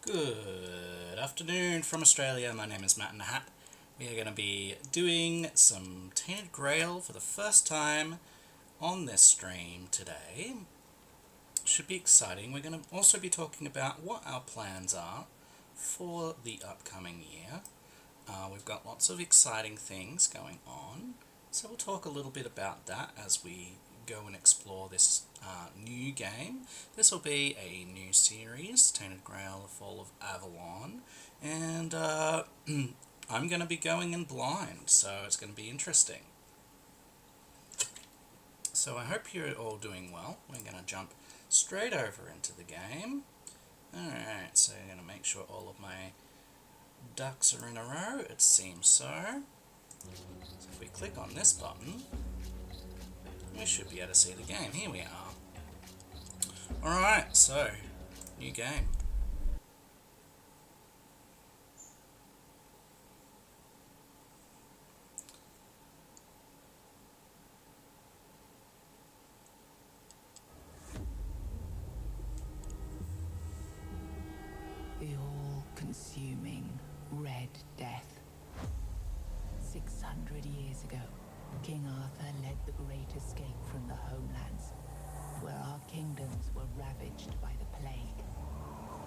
Good afternoon from Australia. My name is Matt in the Hat. We are going to be doing some Tainted Grail for the first time on this stream today. Should be exciting. We're going to also be talking about what our plans are for the upcoming year. We've got lots of exciting things going on, so we'll talk a little bit about that as we go and explore this new game. This will be a new series, Tainted Grail, The Fall of Avalon, and I'm going to be going in blind, so it's going to be interesting. So I hope you're all doing well. We're going to jump straight over into the game. Alright, so I'm going to make sure all of my ducks are in a row. It seems so. So if we click on this button, we should be able to see the game. Here we are. Alright, so, new game. The all-consuming Red Death. 600 years ago, King Arthur led the great escape from the homelands, where our kingdoms were ravaged by the plague.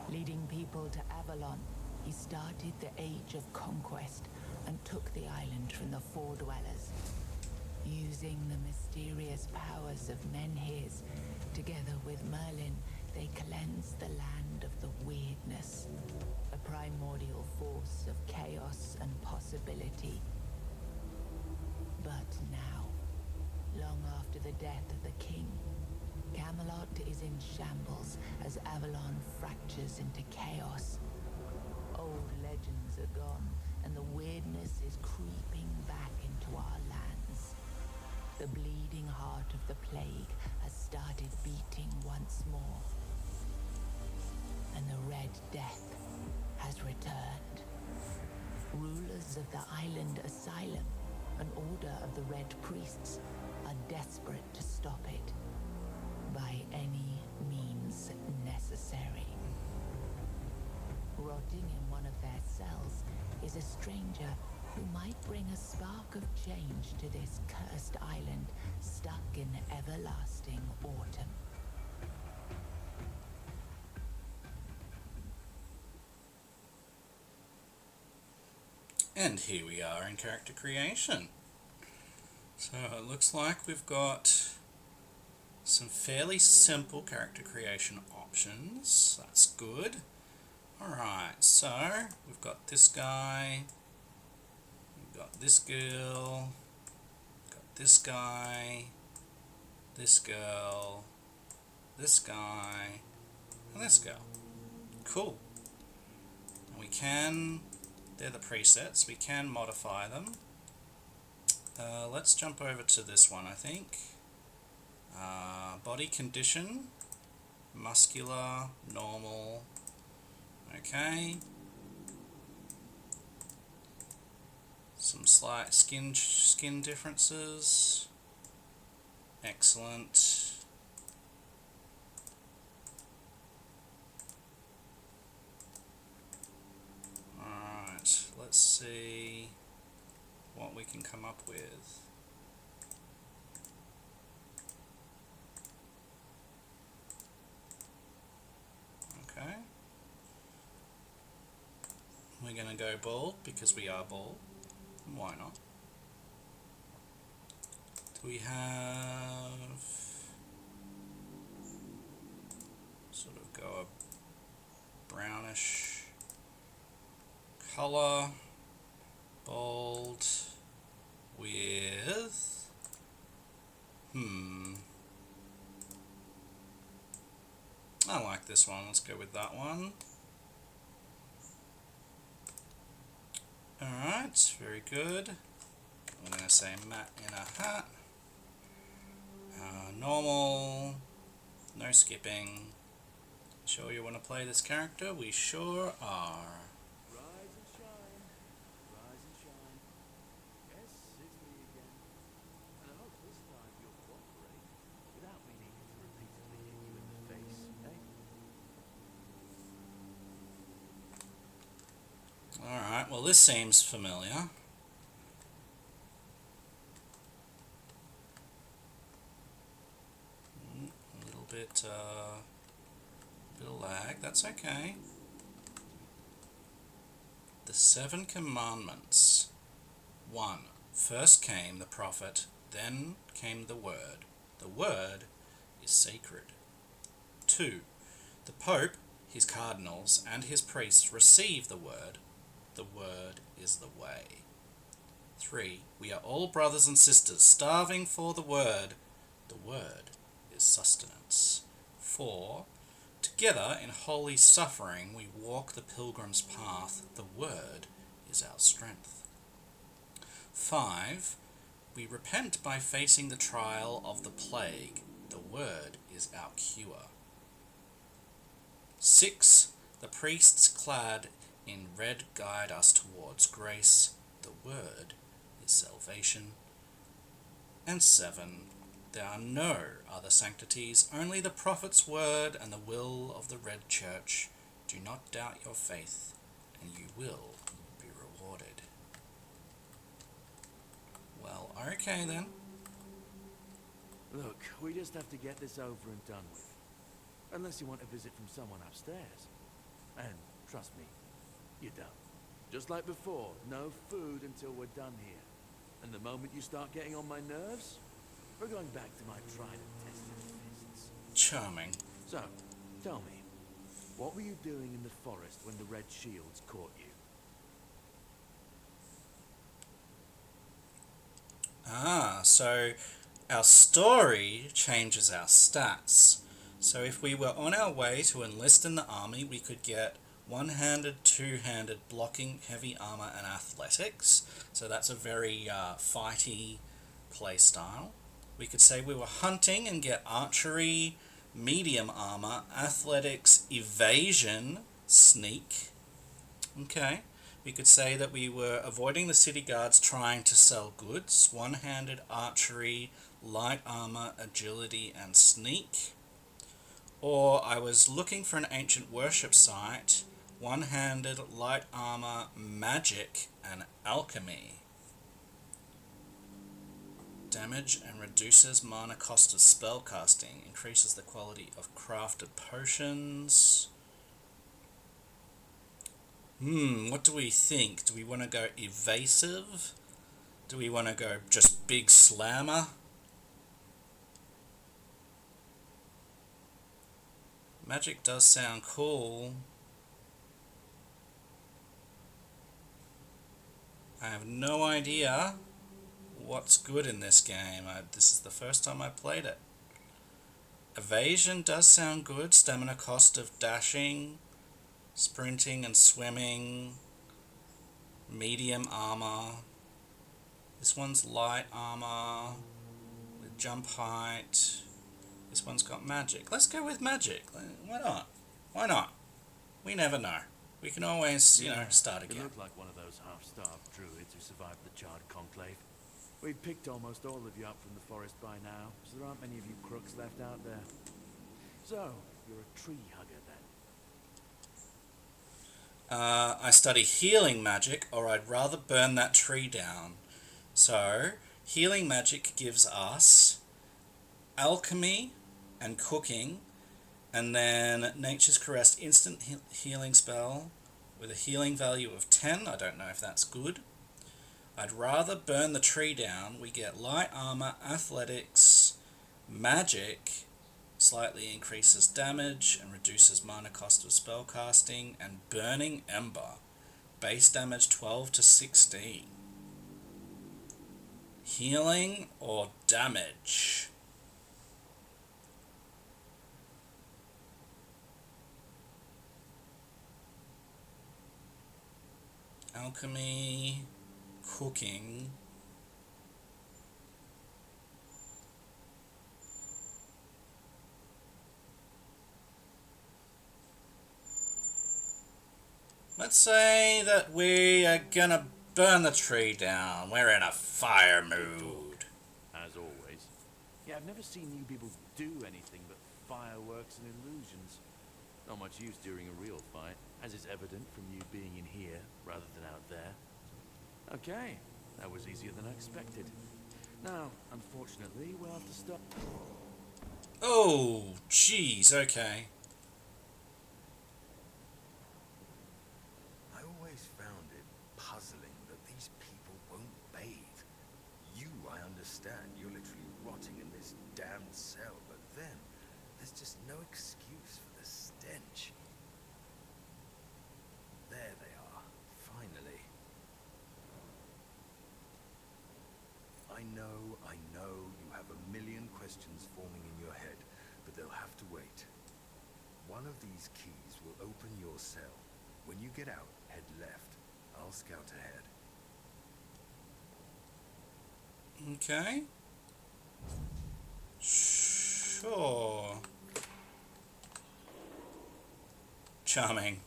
Leading people to Avalon, he started the Age of Conquest and took the island from the Four Dwellers. Using the mysterious powers of Menhirs, together with Merlin, they cleansed the land of the weirdness, a primordial force of chaos and possibility. But now, long after the death of the king, Camelot is in shambles as Avalon fractures into chaos. Old legends are gone, and the weirdness is creeping back into our lands. The bleeding heart of the plague has started beating once more, and the Red Death has returned. Rulers of the island Asylum, an order of the Red Priests, are desperate to stop it by any means necessary. Rotting in one of their cells is a stranger who might bring a spark of change to this cursed island stuck in everlasting autumn. And here we are in character creation. So it looks like we've got some fairly simple character creation options. That's good. Alright, so we've got this guy, we've got this girl, we've got this guy, this girl, this guy, and this girl. Cool. And we can, they're the presets, we can modify them. Let's jump over to this one, I think. Body condition, muscular, normal. Okay. Some slight skin differences. Excellent. Alright, let's see what we can come up with. Okay. We're going to go bald because we are bald. Why not? Do we have sort of go a brownish colour, bald with I like this one. Let's go with that one. Alright, very good. I'm going to say Matt in a hat. Normal. No skipping. Sure you want to play this character? We sure are. Rise and shine, rise and shine. Yes, it's me again. And I hope this time you'll cooperate without me needing to repeatedly hit you in the face, eh? Alright, well this seems familiar. A little bit of lag, that's okay. The 7 Commandments. 1. First came the prophet, then came the Word. The Word is sacred. 2. The Pope, his cardinals, and his priests receive the Word. The Word is the way. 3. We are all brothers and sisters, starving for the Word. The Word is sustenance. 4. Together in holy suffering we walk the pilgrim's path. The Word is our strength. 5. We repent by facing the trial of the plague. The Word is our cure. 6. The priests clad in red guide us towards grace. The Word is salvation. And 7. There are no other sanctities, only the prophet's word and the will of the Red Church. Do not doubt your faith, and you will be rewarded. Well, okay then. Look, we just have to get this over and done with. Unless you want a visit from someone upstairs. And, trust me, you don't. Just like before, no food until we're done here. And the moment you start getting on my nerves, we're going back to my tried and tested fists. Charming. So, tell me, what were you doing in the forest when the Red Shields caught you? Ah, so our story changes our stats. So if we were on our way to enlist in the army, we could get one-handed, two-handed, blocking, heavy armor, and athletics. So that's a very fighty play style. We could say we were hunting and get archery, medium armor, athletics, evasion, sneak. Okay. We could say that we were avoiding the city guards trying to sell goods, one-handed, archery, light armor, agility, and sneak. Or I was looking for an ancient worship site, one-handed, light armor, magic, and alchemy. Damage and reduces mana cost of spellcasting, increases the quality of crafted potions. What do we think? Do we want to go evasive? Do we want to go just big slammer? Magic does sound cool. I have no idea what's good in this game. This is the first time I played it. Evasion does sound good. Stamina cost of dashing, sprinting and swimming. Medium armor. This one's light armor with jump height. This one's got magic. Let's go with magic. Why not? Why not? We never know. We can always, start again. You look like one of those half-starved druids who survived the Charred Conclave. We've picked almost all of you up from the forest by now, so there aren't many of you crooks left out there. So, you're a tree hugger then? I study healing magic, or I'd rather burn that tree down. So, healing magic gives us alchemy and cooking, and then Nature's Caress instant healing spell with a healing value of 10. I don't know if that's good. I'd rather burn the tree down. We get light armor, athletics, magic, slightly increases damage and reduces mana cost of spellcasting, and burning ember, base damage 12 to 16. Healing or damage? Alchemy, cooking. Let's say that we are gonna burn the tree down. We're in a fire mood. As always. Yeah, I've never seen you people do anything but fireworks and illusions. Not much use during a real fight, as is evident from you being in here rather than out there. Okay, that was easier than I expected. Now, unfortunately, we'll have to stop. Oh, jeez, okay. I always found it puzzling that these people won't bathe. You, I understand, you're literally rotting in this damned cell, but them, there's just no excuse for the stench. There they are, finally. I know you have a million questions forming in your head, but they'll have to wait. One of these keys will open your cell. When you get out, head left. I'll scout ahead. Okay. Sure. Charming.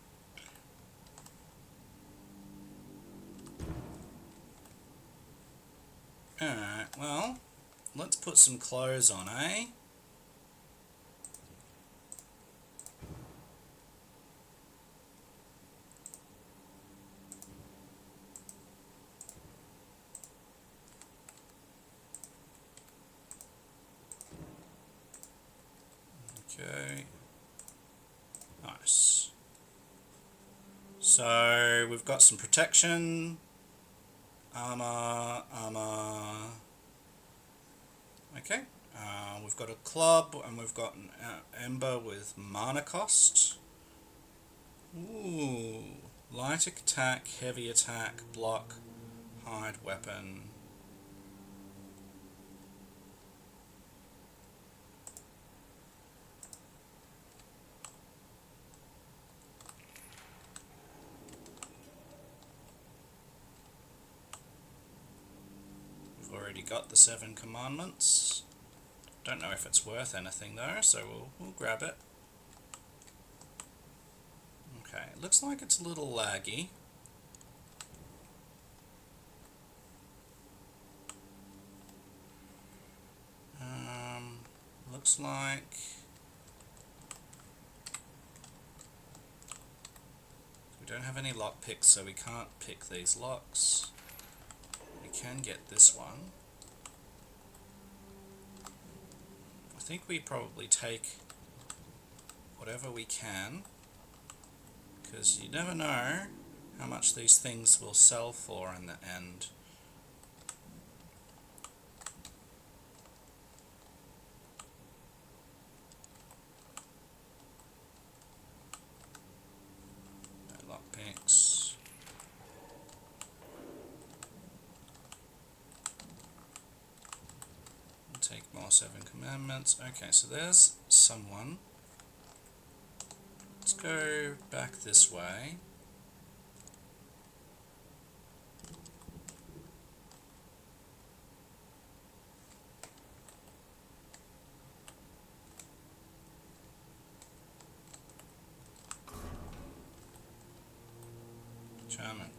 Alright, well, let's put some clothes on, eh? Okay. Nice. So, we've got some protection. Armor. Okay. We've got a club, and we've got an ember with mana cost. Ooh. Light attack, heavy attack, block, hide weapon. We've already got the 7 commandments. Don't know if it's worth anything though, so we'll grab it. Okay, it looks like it's a little laggy. Looks like we don't have any lock picks, so we can't pick these locks. We can get this one. I think we probably take whatever we can, because you never know how much these things will sell for in the end. No lockpicks. We'll take more 7 commandments. Okay, so there's someone. Let's go back this way. Charming.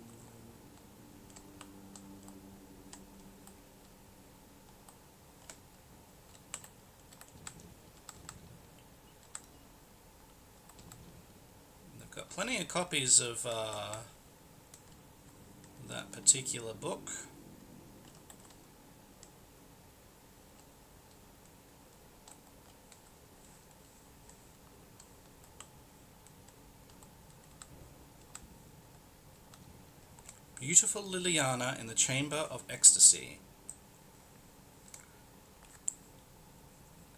They've got plenty of copies of that particular book. Beautiful Liliana in the Chamber of Ecstasy.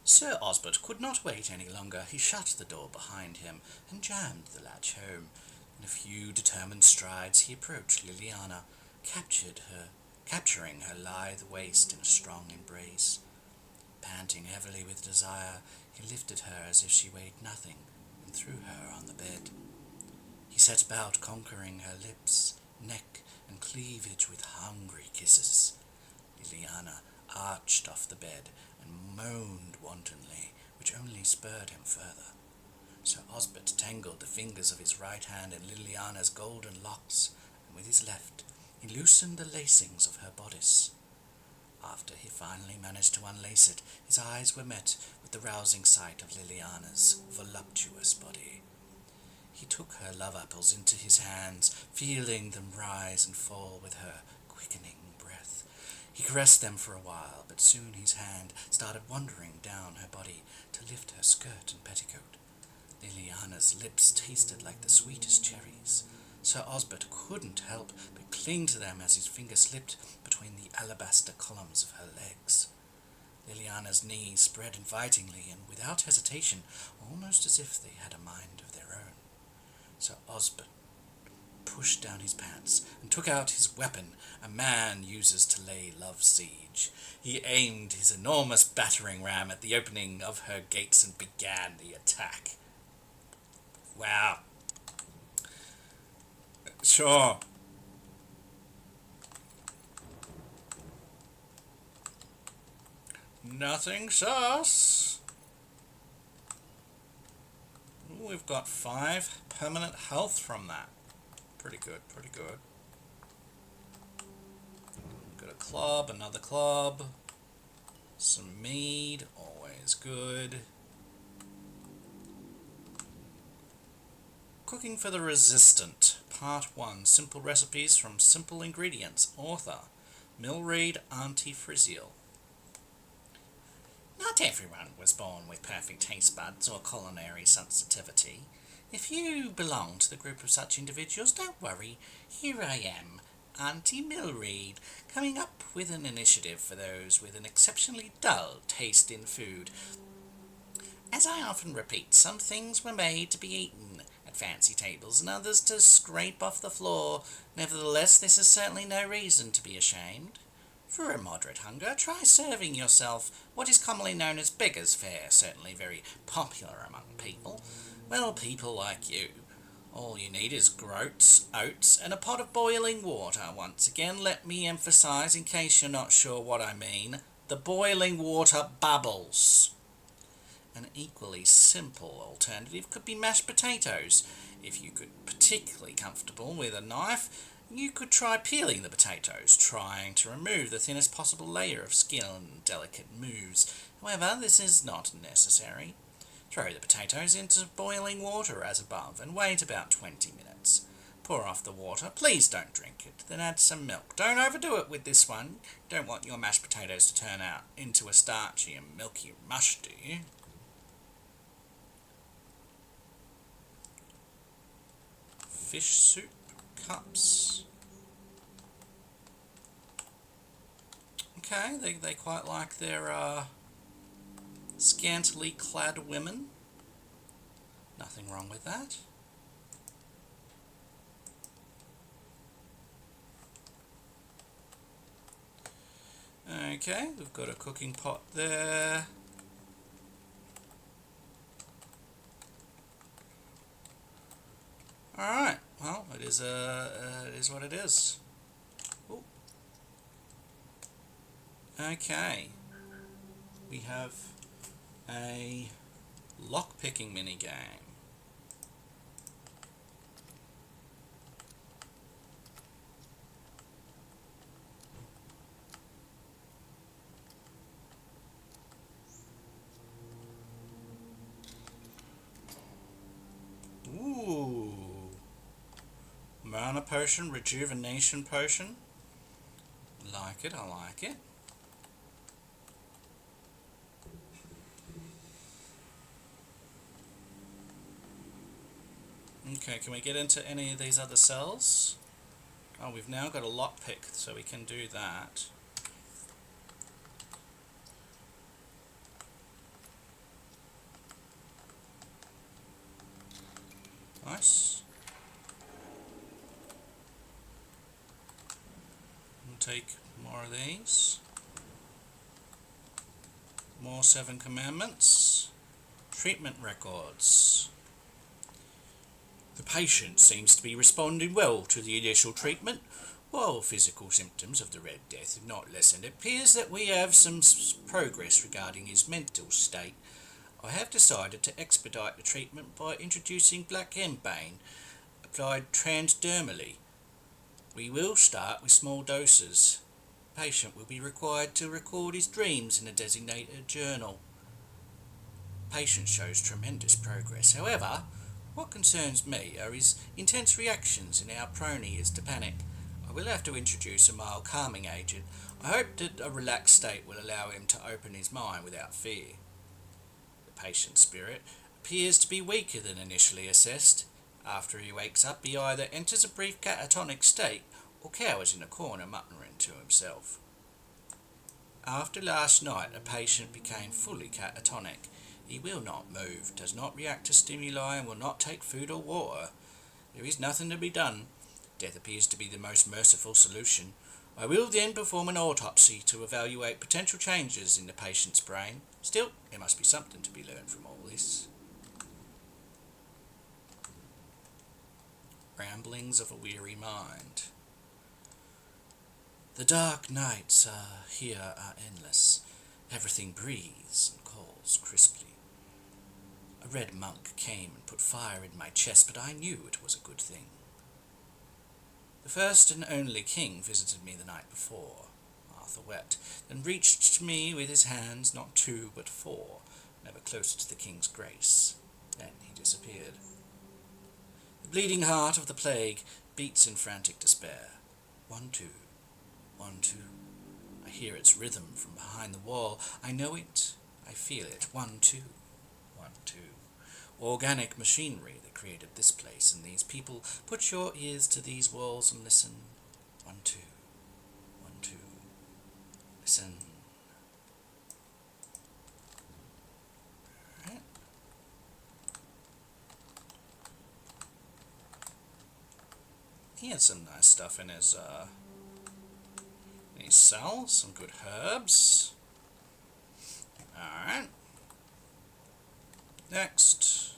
Sir Osbert could not wait any longer. He shut the door behind him and jammed the latch home. In a few determined strides he approached Liliana, capturing her lithe waist in a strong embrace. Panting heavily with desire, he lifted her as if she weighed nothing and threw her on the bed. He set about conquering her lips, neck, and cleavage with hungry kisses. Liliana arched off the bed and moaned wantonly, which only spurred him further. Sir Osbert tangled the fingers of his right hand in Liliana's golden locks, and with his left he loosened the lacings of her bodice. After he finally managed to unlace it, his eyes were met with the rousing sight of Liliana's voluptuous body. He took her love apples into his hands, feeling them rise and fall with her quickening breath. He caressed them for a while, but soon his hand started wandering down her body to lift her skirt and petticoat. Liliana's lips tasted like the sweetest cherries. Sir Osbert couldn't help but cling to them as his finger slipped between the alabaster columns of her legs. Liliana's knees spread invitingly and without hesitation, almost as if they had a mind of their own. Sir Osbert pushed down his pants and took out his weapon a man uses to lay love siege. He aimed his enormous battering ram at the opening of her gates and began the attack. Wow. Sure. Nothing sus. Ooh, we've got 5 permanent health from that. Pretty good, pretty good. Got a club, another club. Some mead, always good. Cooking for the Resistant, Part 1, Simple Recipes from Simple Ingredients. Author, Milreed Auntie Friziel. Not everyone was born with perfect taste buds or culinary sensitivity. If you belong to the group of such individuals, don't worry. Here I am, Auntie Milreed, coming up with an initiative for those with an exceptionally dull taste in food. As I often repeat, some things were made to be eaten at fancy tables and others to scrape off the floor. Nevertheless, this is certainly no reason to be ashamed. For a moderate hunger, try serving yourself what is commonly known as beggar's fare, certainly very popular among people. Well, people like you. All you need is groats, oats, and a pot of boiling water. Once again, let me emphasise, in case you're not sure what I mean, the boiling water bubbles. An equally simple alternative could be mashed potatoes. If you could particularly comfortable with a knife, you could try peeling the potatoes, trying to remove the thinnest possible layer of skin and delicate moves. However, this is not necessary. Throw the potatoes into boiling water as above and wait about 20 minutes. Pour off the water. Please don't drink it. Then add some milk. Don't overdo it with this one. You don't want your mashed potatoes to turn out into a starchy and milky mush, do you? Fish soup cups. Okay, they quite like their scantily clad women. Nothing wrong with that. Okay, we've got a cooking pot there. Alright, well, it is what it is. Ooh. Okay, we have a lock-picking mini-game. Ooh. Mana potion, rejuvenation potion. Like it, I like it. Okay, can we get into any of these other cells? Oh, we've now got a lockpick, so we can do that. Nice. We'll take more of these. More 7 Commandments. Treatment records. The patient seems to be responding well to the initial treatment. While physical symptoms of the Red Death have not lessened, it appears that we have some progress regarding his mental state. I have decided to expedite the treatment by introducing Black Henbane, applied transdermally. We will start with small doses. The patient will be required to record his dreams in a designated journal. The patient shows tremendous progress. However, What concerns me are his intense reactions and how prone he is to panic. I will have to introduce a mild calming agent. I hope that a relaxed state will allow him to open his mind without fear. The patient's spirit appears to be weaker than initially assessed. After he wakes up, he either enters a brief catatonic state or cowers in a corner muttering to himself. After last night, a patient became fully catatonic. He will not move, does not react to stimuli, and will not take food or water. There is nothing to be done. Death appears to be the most merciful solution. I will then perform an autopsy to evaluate potential changes in the patient's brain. Still, there must be something to be learned from all this. Ramblings of a Weary Mind. The dark nights here are endless. Everything breathes and calls crisply. A red monk came and put fire in my chest, but I knew it was a good thing. The first and only king visited me the night before. Arthur wept, then reached to me with his hands, not two but four, never closer to the king's grace. Then he disappeared. The bleeding heart of the plague beats in frantic despair. 1, 2, 1, 2. I hear its rhythm from behind the wall. I know it. I feel it. 1, 2, 1, 2. Organic machinery that created this place and these people. Put your ears to these walls and listen. 1, 2, 1, 2. Listen. Alright. He had some nice stuff in his cells, some good herbs. Alright. Next.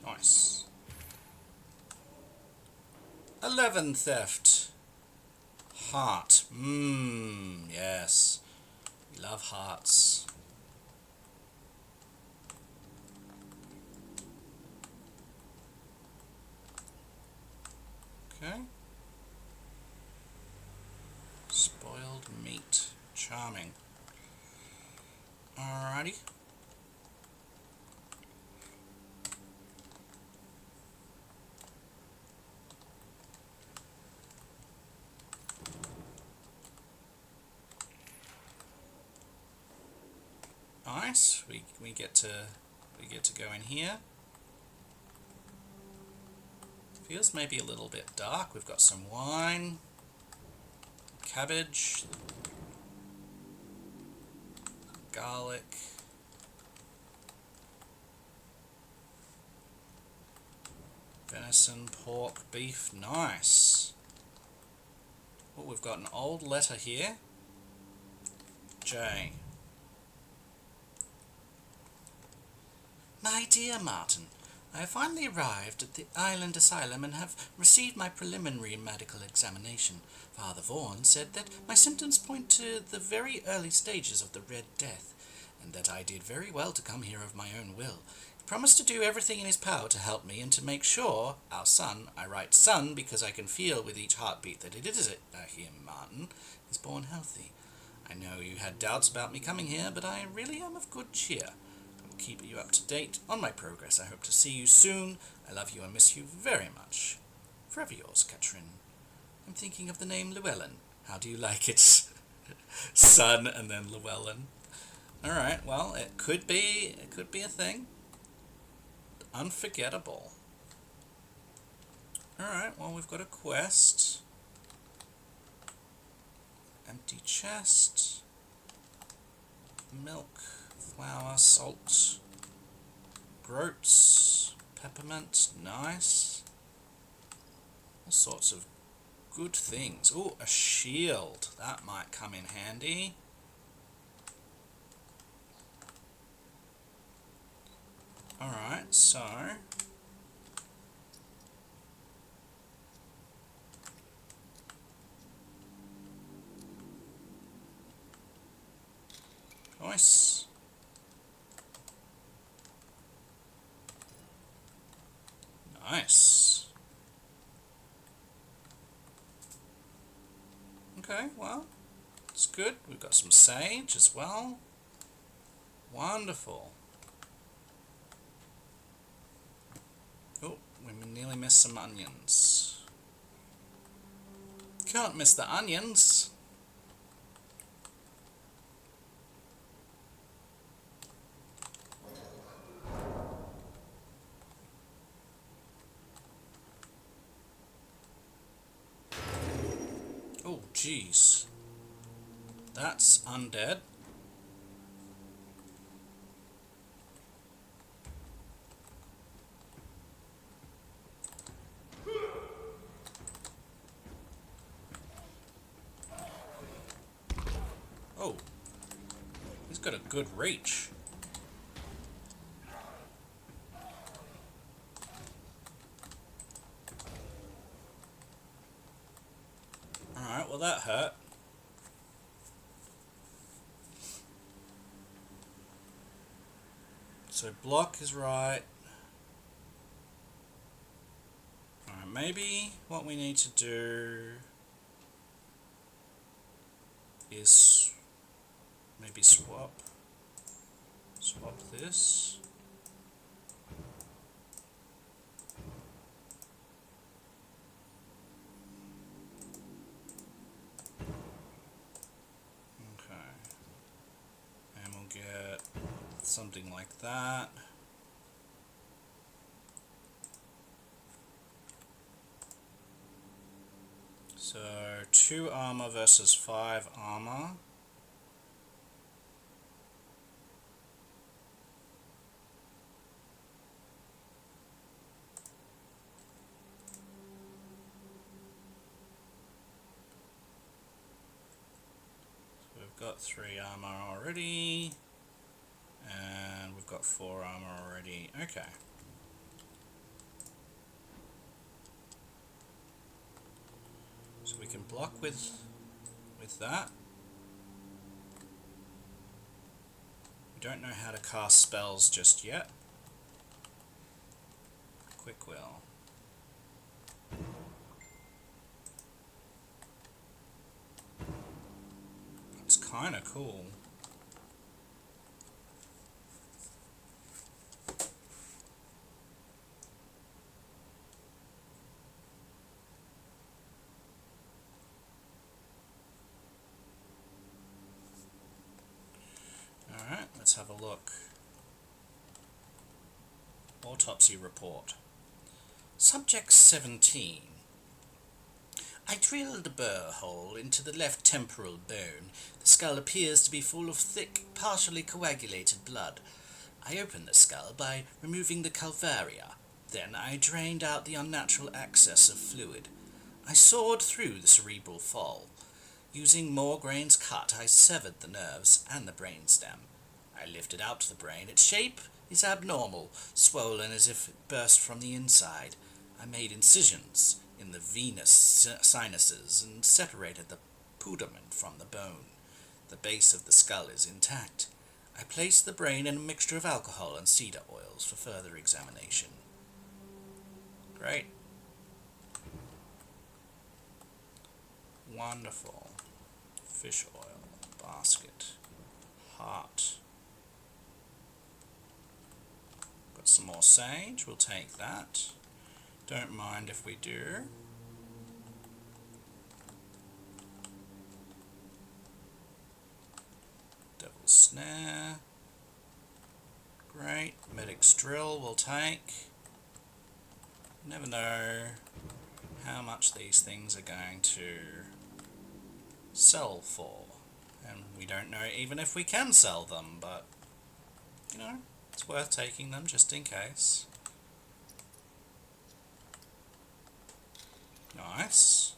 Nice. 11 theft. Heart. Yes. We love hearts. Okay. Spoiled meat. Charming. Alrighty. Nice. We get to go in here. Feels maybe a little bit dark. We've got some wine, cabbage, garlic, venison, pork, beef. Nice. Oh, we've got an old letter here. J. My dear Martin, I have finally arrived at the island asylum and have received my preliminary medical examination. Father Vaughan said that my symptoms point to the very early stages of the Red Death, and that I did very well to come here of my own will. He promised to do everything in his power to help me and to make sure our son, I write son because I can feel with each heartbeat that it is him, Martin, is born healthy. I know you had doubts about me coming here, but I really am of good cheer. Keep you up to date on my progress. I hope to see you soon. I love you and miss you very much. Forever yours, Katrin. I'm thinking of the name Llewellyn. How do you like it? Son and then Llewellyn. Alright, well, it could be a thing. Unforgettable. Alright, well, we've got a quest. Empty chest. Milk. Flour, salt, groats, peppermint, nice. All sorts of good things. Oh, a shield. That might come in handy. Alright, so nice. Nice. Okay, well, it's good. We've got some sage as well. Wonderful. Oh, we nearly missed some onions. Can't miss the onions. Oh, jeez. That's undead. Oh, he's got a good reach. Alright, well that hurt. So block is right. Alright, maybe what we need to do is maybe swap this. Okay. And we'll get something like that. So 2 armor versus 5 armor. So we've got 3 armor already, and we've got 4 armor already. Okay. So we can block with that. We don't know how to cast spells just yet. Quick will. It's kind of cool. Alright, let's have a look. Autopsy report. Subject 17. I drilled a burr hole into the left temporal bone. The skull appears to be full of thick, partially coagulated blood. I opened the skull by removing the calvaria. Then I drained out the unnatural excess of fluid. I sawed through the cerebral fall. Using Morgraine's cut, I severed the nerves and the brainstem. I lifted out the brain. Its shape is abnormal, swollen as if it burst from the inside. I made incisions in the venous sinuses and separated the pudament from the bone. The base of the skull is intact. I placed the brain in a mixture of alcohol and cedar oils for further examination. Great. Wonderful. Fish oil, basket, heart. Got some more sage, we'll take that. Don't mind if we do. Devil's Snare. Great. Medic's Drill we'll take. Never know how much these things are going to sell for. And we don't know even if we can sell them, but, you know, it's worth taking them just in case. Nice.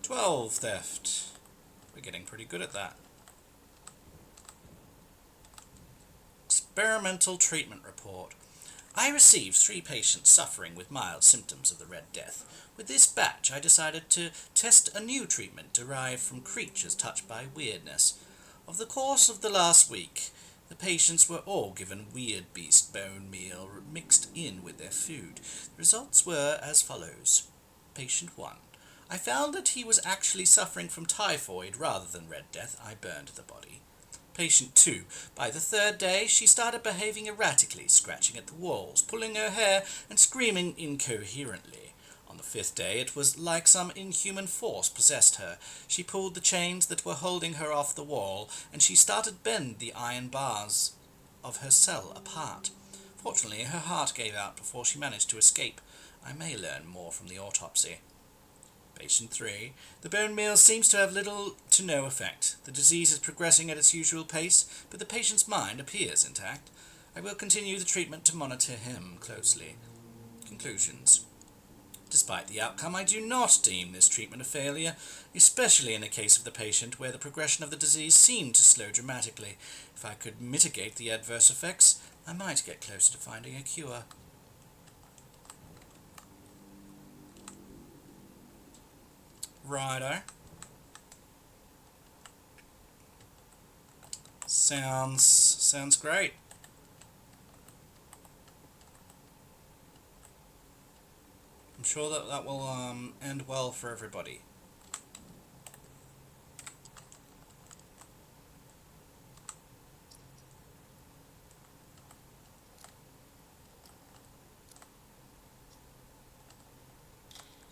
12 theft. We're getting pretty good at that. Experimental treatment report. I received 3 patients suffering with mild symptoms of the Red Death. With this batch, I decided to test a new treatment derived from creatures touched by weirdness. Over the course of the last week, the patients were all given weird beast bone meal mixed in with their food. The results were as follows. Patient 1. I found that he was actually suffering from typhoid rather than Red Death. I burned the body. Patient 2. By the third day, she started behaving erratically, scratching at the walls, pulling her hair, and screaming incoherently. On the fifth day, it was like some inhuman force possessed her. She pulled the chains that were holding her off the wall, and she started to bend the iron bars of her cell apart. Fortunately, her heart gave out before she managed to escape. I may learn more from the autopsy. Patient 3. The bone meal seems to have little to no effect. The disease is progressing at its usual pace, but the patient's mind appears intact. I will continue the treatment to monitor him closely. Conclusions. Despite the outcome, I do not deem this treatment a failure, especially in the case of the patient where the progression of the disease seemed to slow dramatically. If I could mitigate the adverse effects, I might get closer to finding a cure. Righto. Sounds great. I'm sure that will end well for everybody.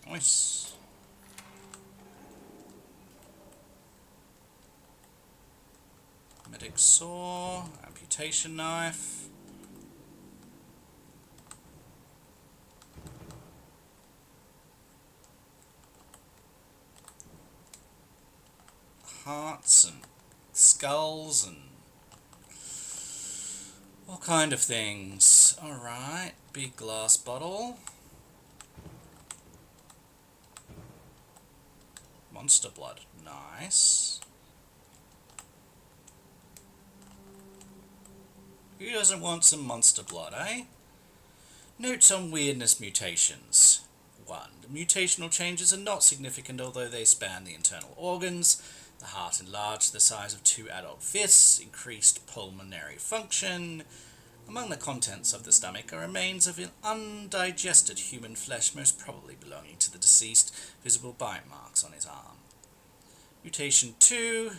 Nice. Medic saw, amputation knife. Hearts and skulls and all kind of things. Alright, big glass bottle. Monster blood, nice. Who doesn't want some monster blood, eh? Notes on weirdness mutations. 1. The mutational changes are not significant, although they span the internal organs. The heart enlarged to the size of 2 adult fists, increased pulmonary function. Among the contents of the stomach are remains of undigested human flesh, most probably belonging to the deceased, visible bite marks on his arm. Mutation 2.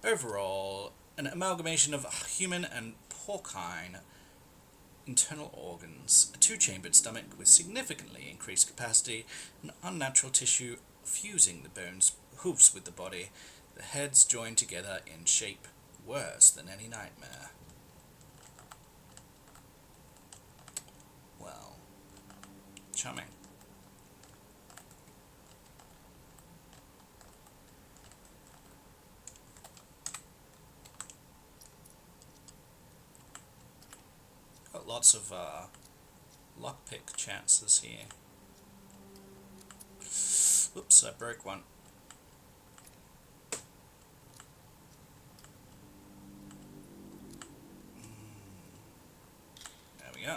Overall, an amalgamation of human and porcine internal organs, a 2-chambered stomach with significantly increased capacity, and unnatural tissue fusing the bones hoofs with the body, the heads joined together in shape worse than any nightmare. Well, charming. Got lots of lockpick chances here. Oops, I broke one. There we go.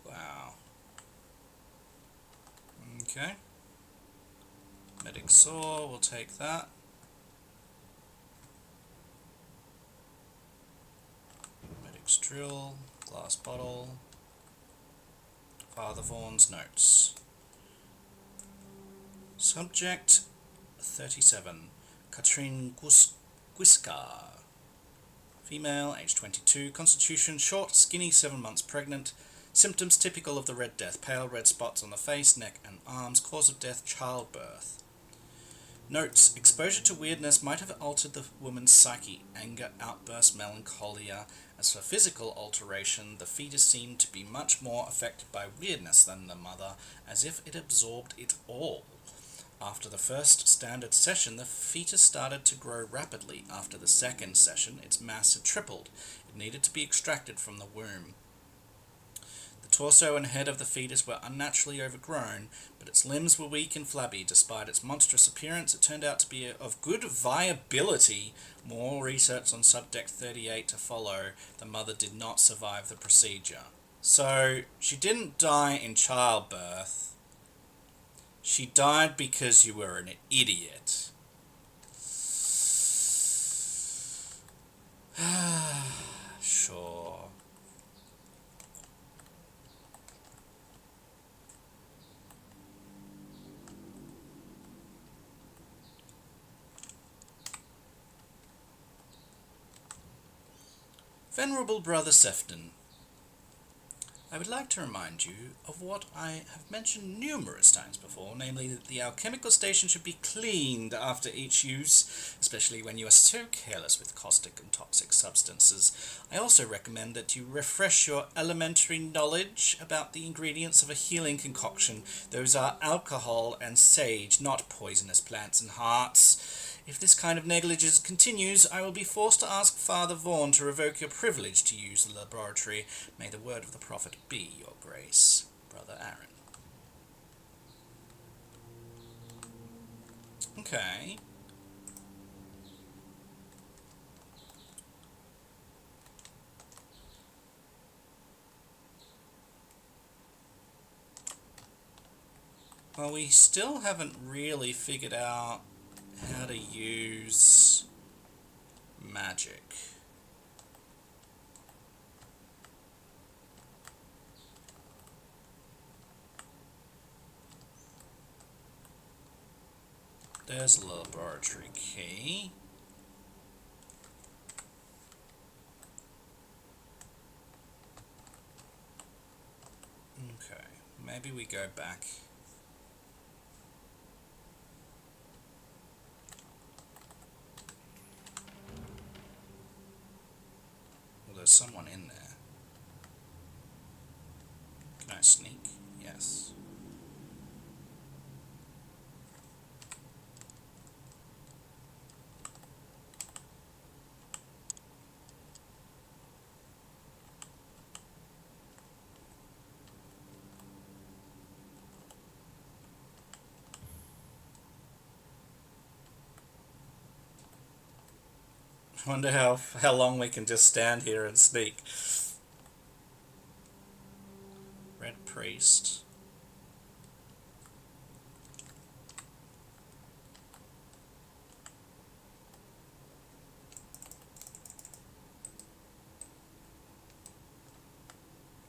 Wow. Okay. Medic saw, we'll take that. Medic's drill, glass bottle. Father Vaughan's notes. Subject 37. Katrin Guiskar. Female, age 22. Constitution short, skinny, 7 months pregnant. Symptoms typical of the Red Death. Pale red spots on the face, neck and arms. Cause of death, childbirth. Notes. Exposure to weirdness might have altered the woman's psyche. Anger, outburst, melancholia. As for physical alteration, the fetus seemed to be much more affected by weirdness than the mother, as if it absorbed it all. After the first standard session, the fetus started to grow rapidly. After the second session, its mass had tripled. It needed to be extracted from the womb. The torso and head of the fetus were unnaturally overgrown, but its limbs were weak and flabby. Despite its monstrous appearance, it turned out to be of good viability. More research on Subject 38 to follow. The mother did not survive the procedure. So, she didn't die in childbirth. She died because you were an idiot. Sure. Venerable Brother Sefton, I would like to remind you of what I have mentioned numerous times before, namely that the alchemical station should be cleaned after each use, especially when you are so careless with caustic and toxic substances. I also recommend that you refresh your elementary knowledge about the ingredients of a healing concoction. Those are alcohol and sage, not poisonous plants and hearts. If this kind of negligence continues, I will be forced to ask Father Vaughan to revoke your privilege to use the laboratory. May the word of the prophet be your grace. Brother Aaron. Okay. Well, we still haven't really figured out how to use magic. There's the laboratory key. Okay, maybe we go back. Well, there's someone in there. Can I sneak? Yes. I wonder how long we can just stand here and sneak. Red Priest.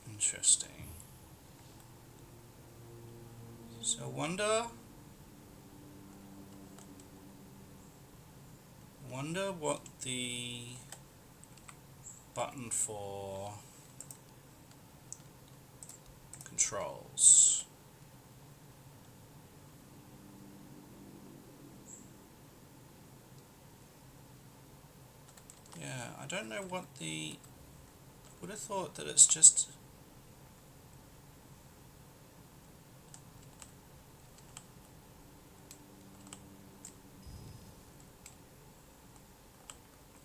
Interesting. So wonder what the button for controls. Yeah, I don't know what the... would have thought that it's just...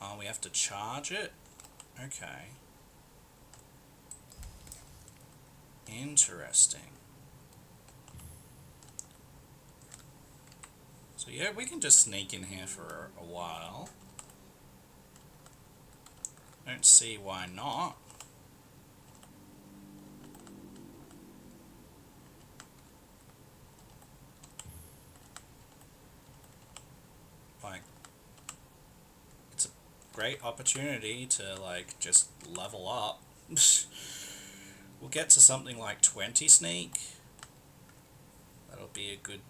Oh, we have to charge it? Okay. Interesting. So yeah, we can just sneak in here for a while. Don't see why not. Like, it's a great opportunity to, like, just level up. We'll get to something like 20 sneak. That'll be a good...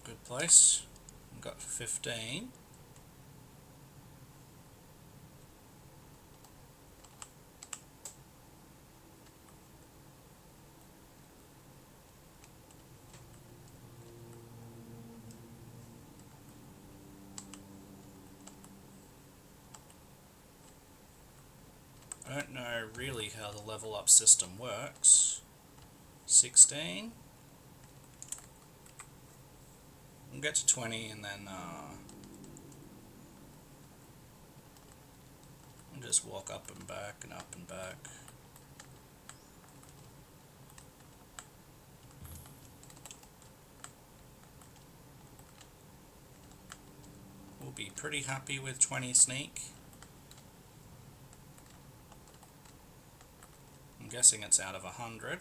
good place. We've got 15. I don't know really how the level up system works. 16. We'll get to 20 and then we'll just walk up and back and up and back. We'll be pretty happy with 20 sneak. I'm guessing it's out of 100,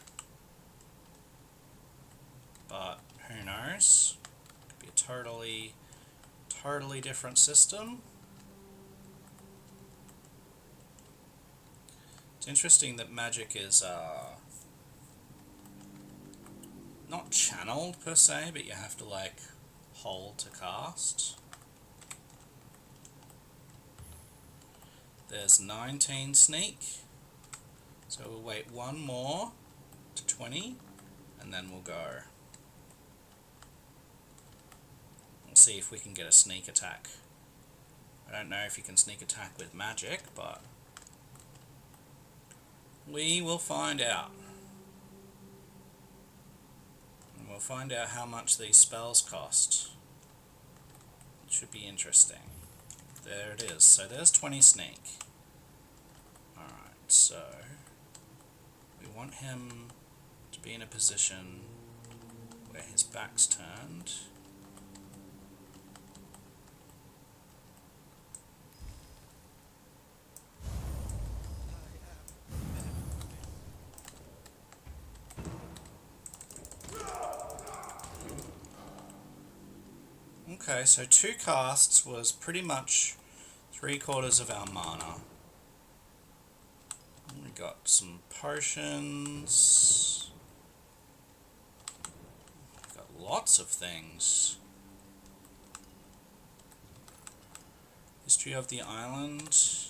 but who knows? Could be a totally different system. It's interesting that magic is not channeled per se, but you have to like hold to cast. There's 19 sneak, so we'll wait one more to 20 and then we'll go. We'll see if we can get a sneak attack. I don't know if you can sneak attack with magic, but we will find out. And we'll find out how much these spells cost. It should be interesting. There it is. So there's 20 sneak. Alright, so we want him to be in a position where his back's turned. Okay, so 2 casts was pretty much 3/4 of our mana. We got some potions. We've got lots of things. History of the island.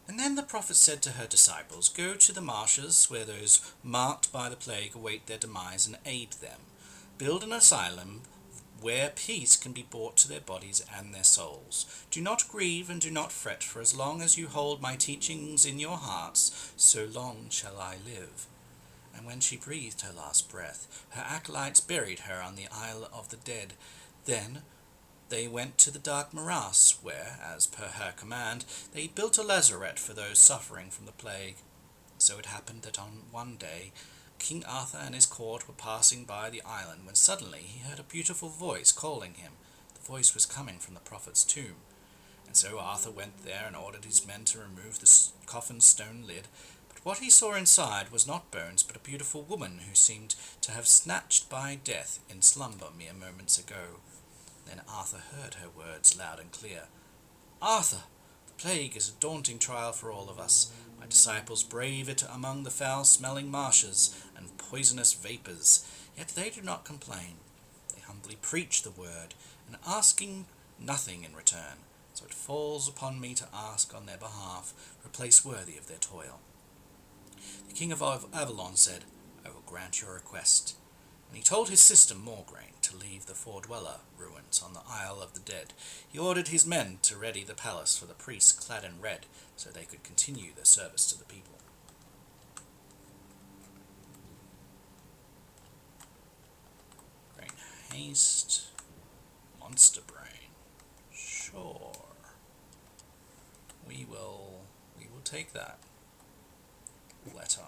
And then the prophet said to her disciples, "Go to the marshes where those marked by the plague await their demise and aid them. Build an asylum where peace can be brought to their bodies and their souls. Do not grieve and do not fret, for as long as you hold my teachings in your hearts, so long shall I live." And when she breathed her last breath, her acolytes buried her on the Isle of the Dead. Then they went to the dark morass, where, as per her command, they built a lazaret for those suffering from the plague. So it happened that on one day King Arthur and his court were passing by the island, when suddenly he heard a beautiful voice calling him. The voice was coming from the prophet's tomb. And so Arthur went there and ordered his men to remove the coffin's stone lid. But what he saw inside was not bones, but a beautiful woman who seemed to have snatched by death in slumber mere moments ago. Then Arthur heard her words loud and clear. "Arthur, the plague is a daunting trial for all of us. My disciples brave it among the foul-smelling marshes and poisonous vapours, yet they do not complain. They humbly preach the word, and asking nothing in return, so it falls upon me to ask on their behalf for a place worthy of their toil." The king of Avalon said, "I will grant your request." And he told his sister Morgraine to leave the Four-Dweller ruins on the Isle of the Dead. He ordered his men to ready the palace for the priests clad in red, so they could continue their service to the people. Great haste. Monster brain. Sure. We will take that. Letter.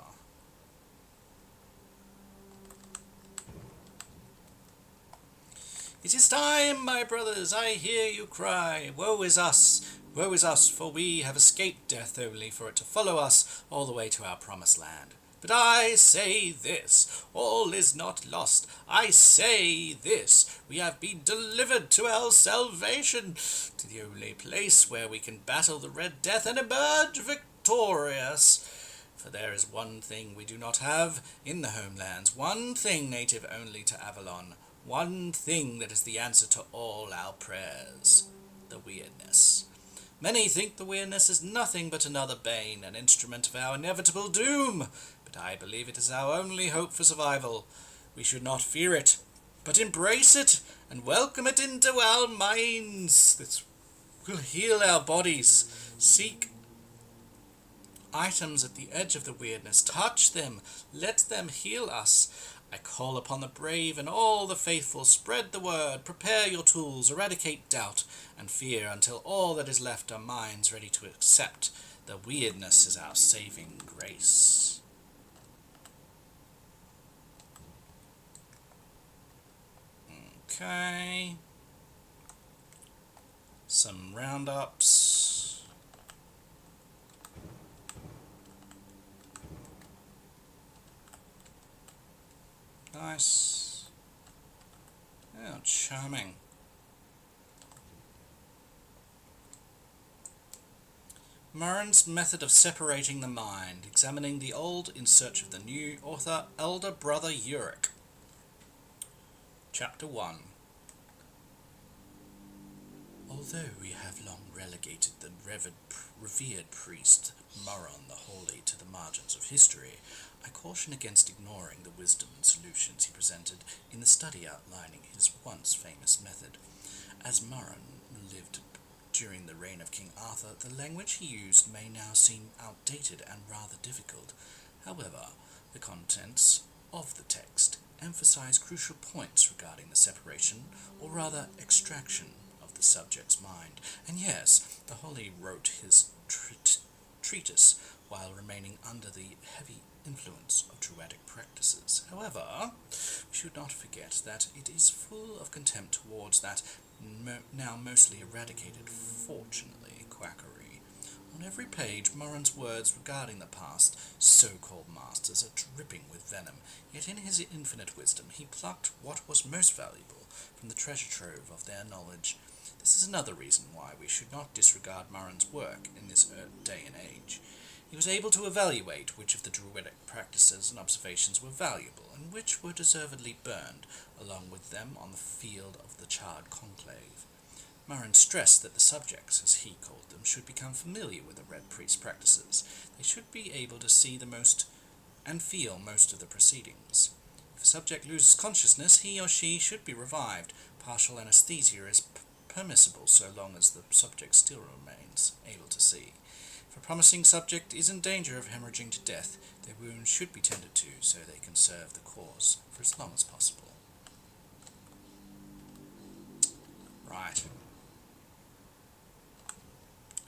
"It is time, my brothers, I hear you cry, woe is us, for we have escaped death only for it to follow us all the way to our promised land. But I say this, all is not lost. I say this, we have been delivered to our salvation, to the only place where we can battle the Red Death and emerge victorious. For there is one thing we do not have in the homelands, one thing native only to Avalon, one thing that is the answer to all our prayers: the weirdness. Many think the weirdness is nothing but another bane, an instrument of our inevitable doom, but I believe it is our only hope for survival. We should not fear it, but embrace it and welcome it into our minds. This will heal our bodies. Seek items at the edge of the weirdness, touch them, let them heal us. I call upon the brave and all the faithful, spread the word, prepare your tools, eradicate doubt and fear until all that is left are minds ready to accept the weirdness as our saving grace." Okay. Some roundups. Nice. Oh, charming. Murren's method of separating the mind, examining the old in search of the new, author Elder Brother Uric. Chapter 1. Although we have long relegated the revered priest Murren the Holy to the margins of history, I caution against ignoring the wisdom and solutions he presented in the study outlining his once famous method. As Murren lived during the reign of King Arthur, the language he used may now seem outdated and rather difficult. However, the contents of the text emphasize crucial points regarding the separation, or rather extraction, of the subject's mind. And yes, the Holy wrote his treatise while remaining under the heavy influence of druidic practices. However, we should not forget that it is full of contempt towards that now mostly eradicated, fortunately, quackery. On every page, Murren's words regarding the past so-called masters are dripping with venom, yet in his infinite wisdom he plucked what was most valuable from the treasure trove of their knowledge. This is another reason why we should not disregard Murren's work in this day and age. He was able to evaluate which of the druidic practices and observations were valuable, and which were deservedly burned, along with them on the field of the charred conclave. Murren stressed that the subjects, as he called them, should become familiar with the Red Priest's practices. They should be able to see the most and feel most of the proceedings. If a subject loses consciousness, he or she should be revived. Partial anesthesia is permissible so long as the subject still remains able to see. If a promising subject is in danger of hemorrhaging to death, their wounds should be tended to so they can serve the cause for as long as possible. Right.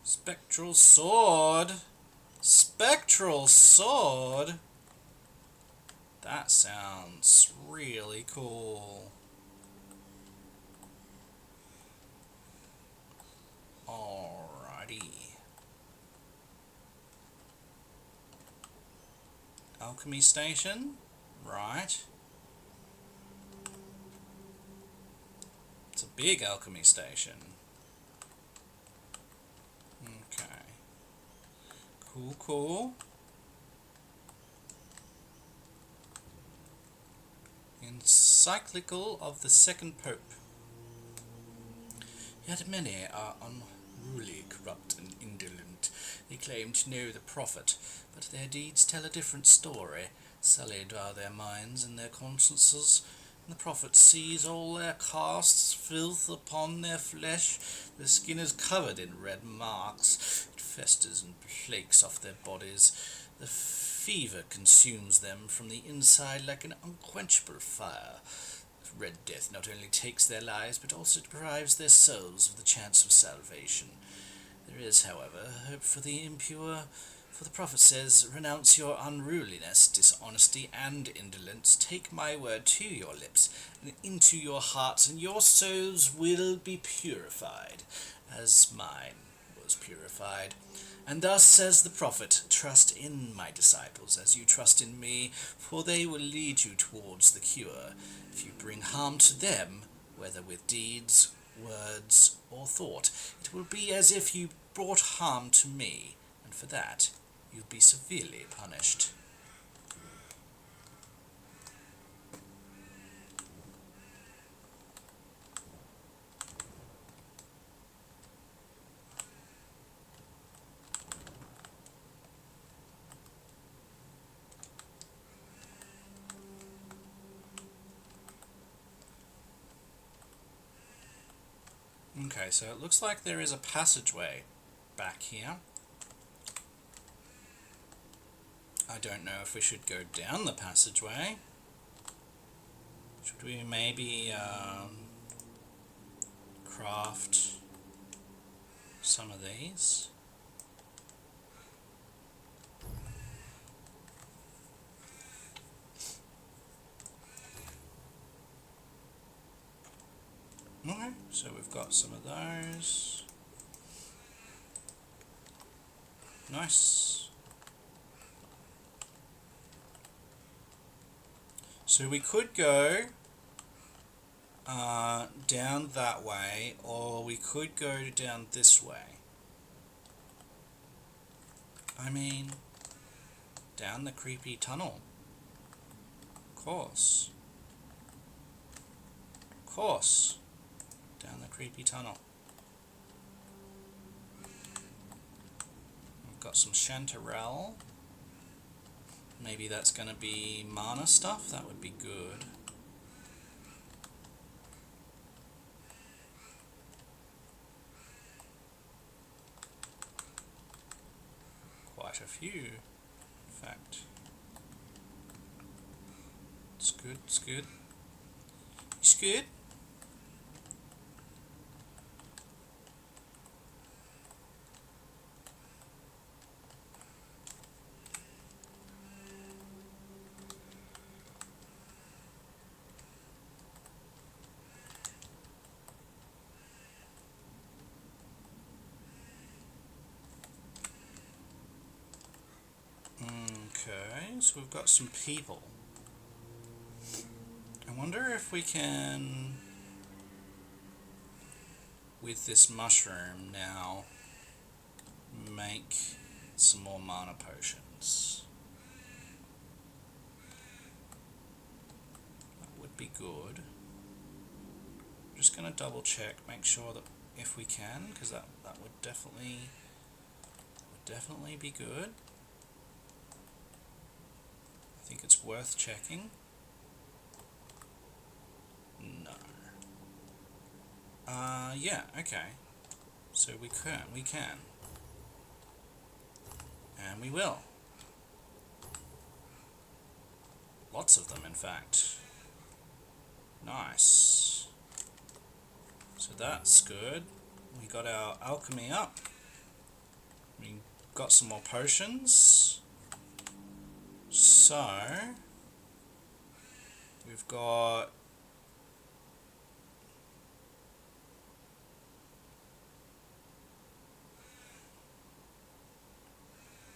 Spectral sword. Spectral sword. That sounds really cool. Alrighty. Alchemy station. Right. It's a big alchemy station. Okay. Cool, cool. Encyclical of the Second Pope. Yet many are unruly, corrupt, and indolent. They claim to know the prophet, but their deeds tell a different story. Sullied are their minds and their consciences. The prophet sees all their casts, filth upon their flesh. Their skin is covered in red marks. It festers and flakes off their bodies. The fever consumes them from the inside like an unquenchable fire. Red Death not only takes their lives, but also deprives their souls of the chance of salvation. There is, however, hope for the impure, for the prophet says, "Renounce your unruliness, dishonesty, and indolence. Take my word to your lips, and into your hearts, and your souls will be purified, as mine was purified. And thus says the prophet, trust in my disciples as you trust in me, for they will lead you towards the cure. If you bring harm to them, whether with deeds, words, or thought, it will be as if you brought harm to me, and for that you'll be severely punished." Okay, so it looks like there is a passageway back here. I don't know if we should go down the passageway. Should we maybe craft some of these? Okay, so we've got some of those. Nice. So we could go down that way, or we could go down this way. I mean, down the creepy tunnel. Of course. Of course. Down the creepy tunnel. We've got some chanterelle. Maybe that's going to be mana stuff. That would be good. Quite a few, in fact. It's good, it's good. It's good. Okay, so we've got some people. I wonder if we can, with this mushroom now, make some more mana potions. That would be good. I'm just going to double check, make sure that if we can, because that would definitely be good. I think it's worth checking. No. Yeah, okay. So we can. And we will. Lots of them, in fact. Nice. So that's good. We got our alchemy up. We got some more potions. So we've got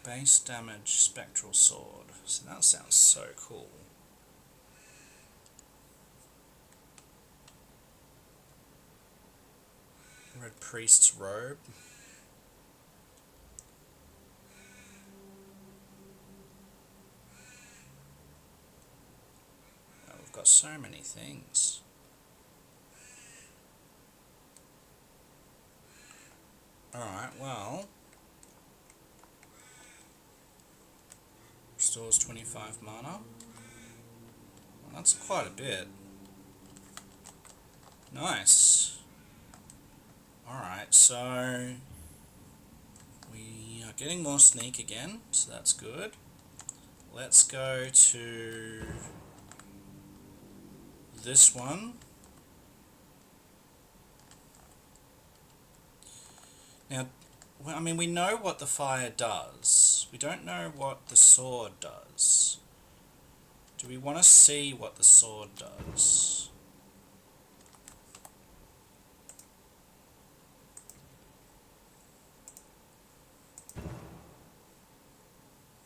base damage spectral sword. So that sounds so cool. Red priest's robe. Oh, we've got so many things. Alright, well, restores 25 mana. Well, that's quite a bit. Nice. Alright, so we are getting more sneak again, so that's good. Let's go to this one. Now, I mean, we know what the fire does. We don't know what the sword does. Do we want to see what the sword does?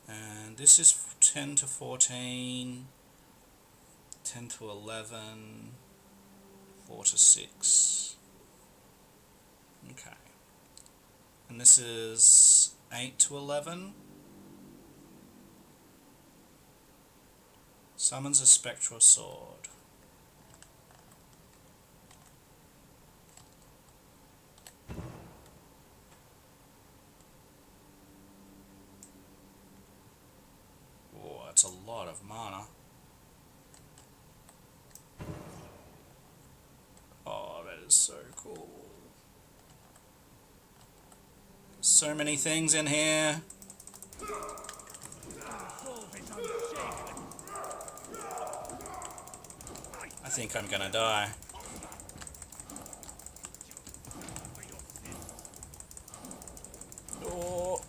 And this is 10 to 14, 10 to 11, 4 to 6. Okay. And this is 8 to 11. Summons a spectral sword. Oh, that's a lot of mana. Oh, that is so cool. So many things in here. I think I'm gonna die. Oh.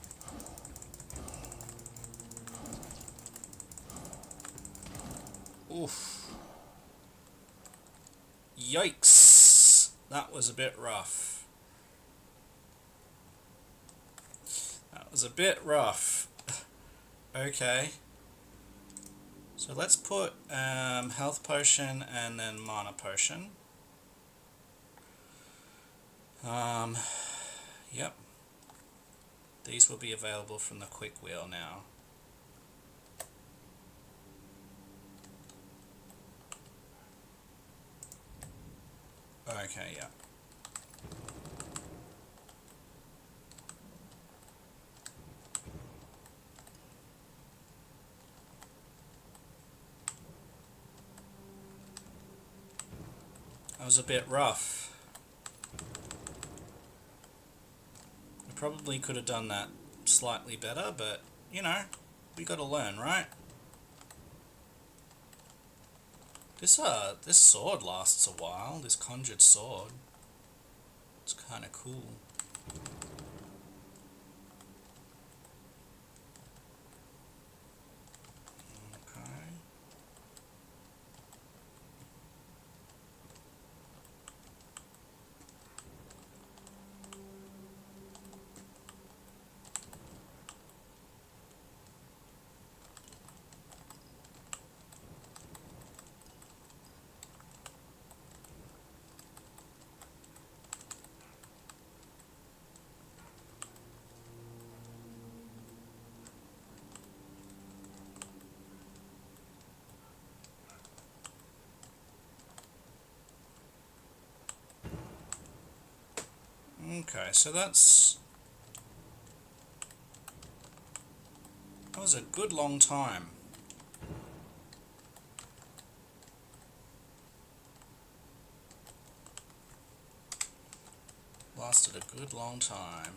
Oof. Yikes. That was a bit rough. That was a bit rough. Okay. So let's put health potion and then mana potion. Yep. These will be available from the quick wheel now. Okay, yeah. That was a bit rough. We probably could have done that slightly better, but, you know, we gotta learn, right? This sword lasts a while, this conjured sword. It's kinda cool. Okay. Okay, so that was a good long time. Lasted a good long time.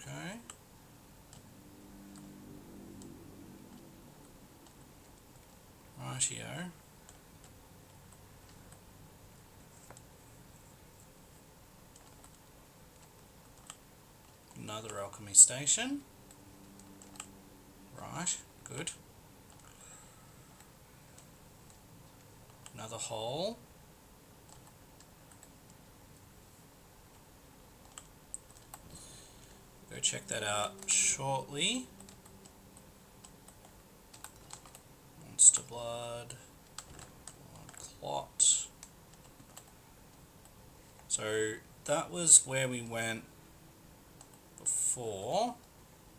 Okay. Rightio. Another alchemy station. Right, good. Another hole. Go check that out shortly. Monster blood. Clot. So that was where we went before.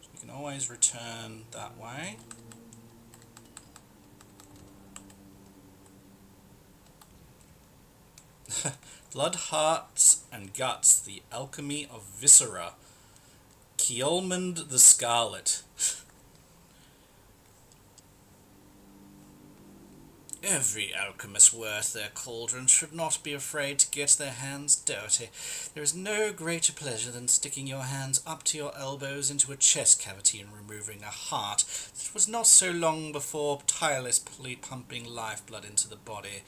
So we can always return that way. Blood, Hearts and Guts, the Alchemy of Viscera. Kjolmund the Scarlet. Every alchemist worth their cauldron should not be afraid to get their hands dirty. There is no greater pleasure than sticking your hands up to your elbows into a chest cavity and removing a heart that was not so long before tirelessly pumping lifeblood into the body.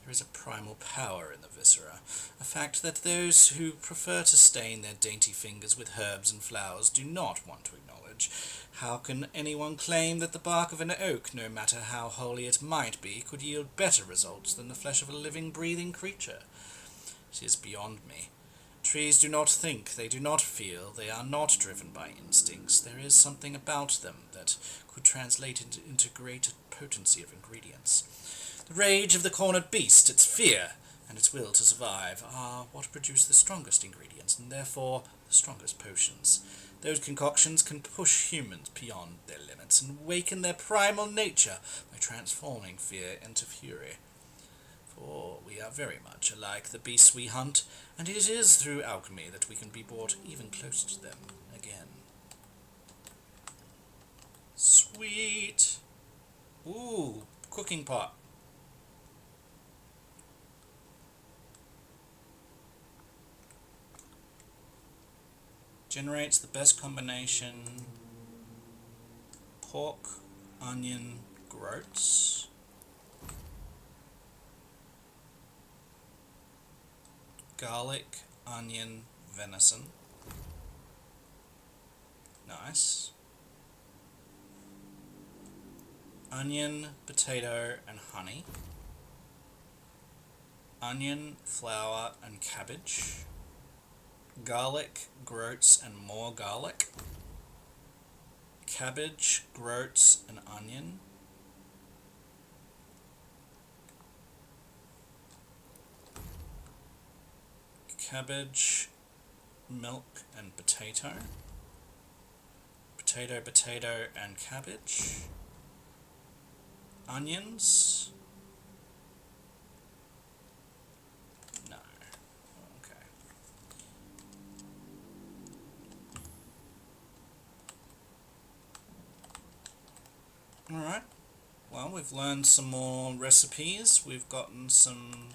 There is a primal power in the viscera, a fact that those who prefer to stain their dainty fingers with herbs and flowers do not want to acknowledge. How can anyone claim that the bark of an oak, no matter how holy it might be, could yield better results than the flesh of a living, breathing creature? It is beyond me. Trees do not think, they do not feel, they are not driven by instincts. There is something about them that could translate into greater potency of ingredients. The rage of the cornered beast, its fear, and its will to survive are what produce the strongest ingredients, and therefore the strongest potions. Those concoctions can push humans beyond their limits and awaken their primal nature by transforming fear into fury. For we are very much alike the beasts we hunt, and it is through alchemy that we can be brought even closer to them again. Sweet! Ooh, cooking pot. Generates the best combination pork, onion, groats. Garlic, onion, venison. Nice. onion, potato, and honey. Onion, flour, and cabbage. Garlic, groats, and more garlic. Cabbage, groats, and onion. Cabbage, milk, and potato. Potato, potato, and cabbage. Onions. No. Okay. Alright. Well, we've learned some more recipes. We've gotten some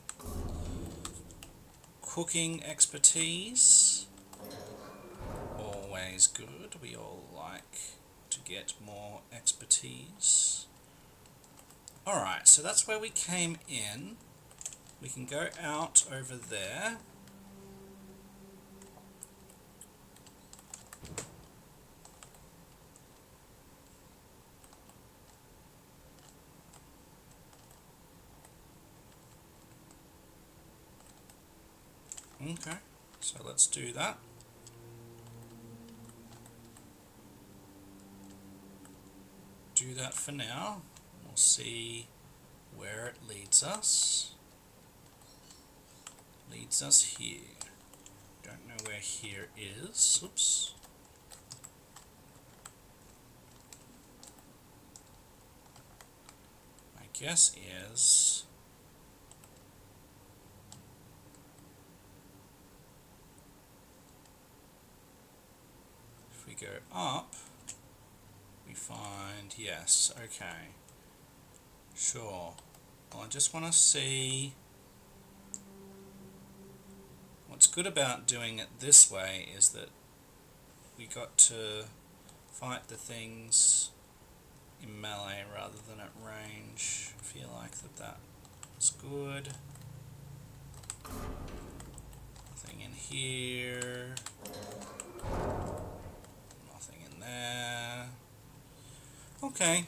cooking expertise. Always good. We all like to get more expertise. Alright, so that's where we came in. We can go out over there. Okay, so let's do that. Do that for now. We'll see where it leads us. Leads us here. Don't know where here is. Oops. My guess is if we go up, we find, yes, okay. Sure. Well, I just want to see. What's good about doing it this way is that we got to fight the things in melee rather than at range. I feel like that's good. Nothing in here. Nothing in there. Okay.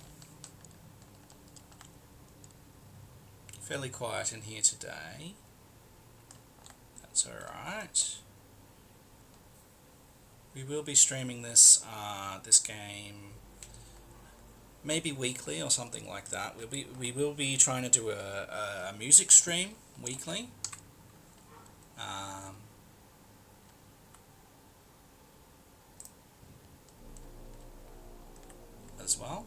Fairly quiet in here today. That's alright. We will be streaming this this game maybe weekly or something like that. We will be trying to do a music stream weekly. As well.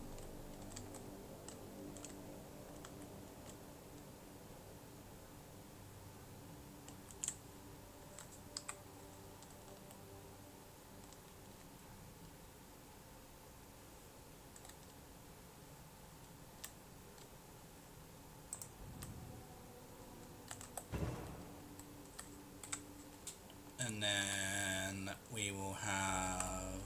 And then we will have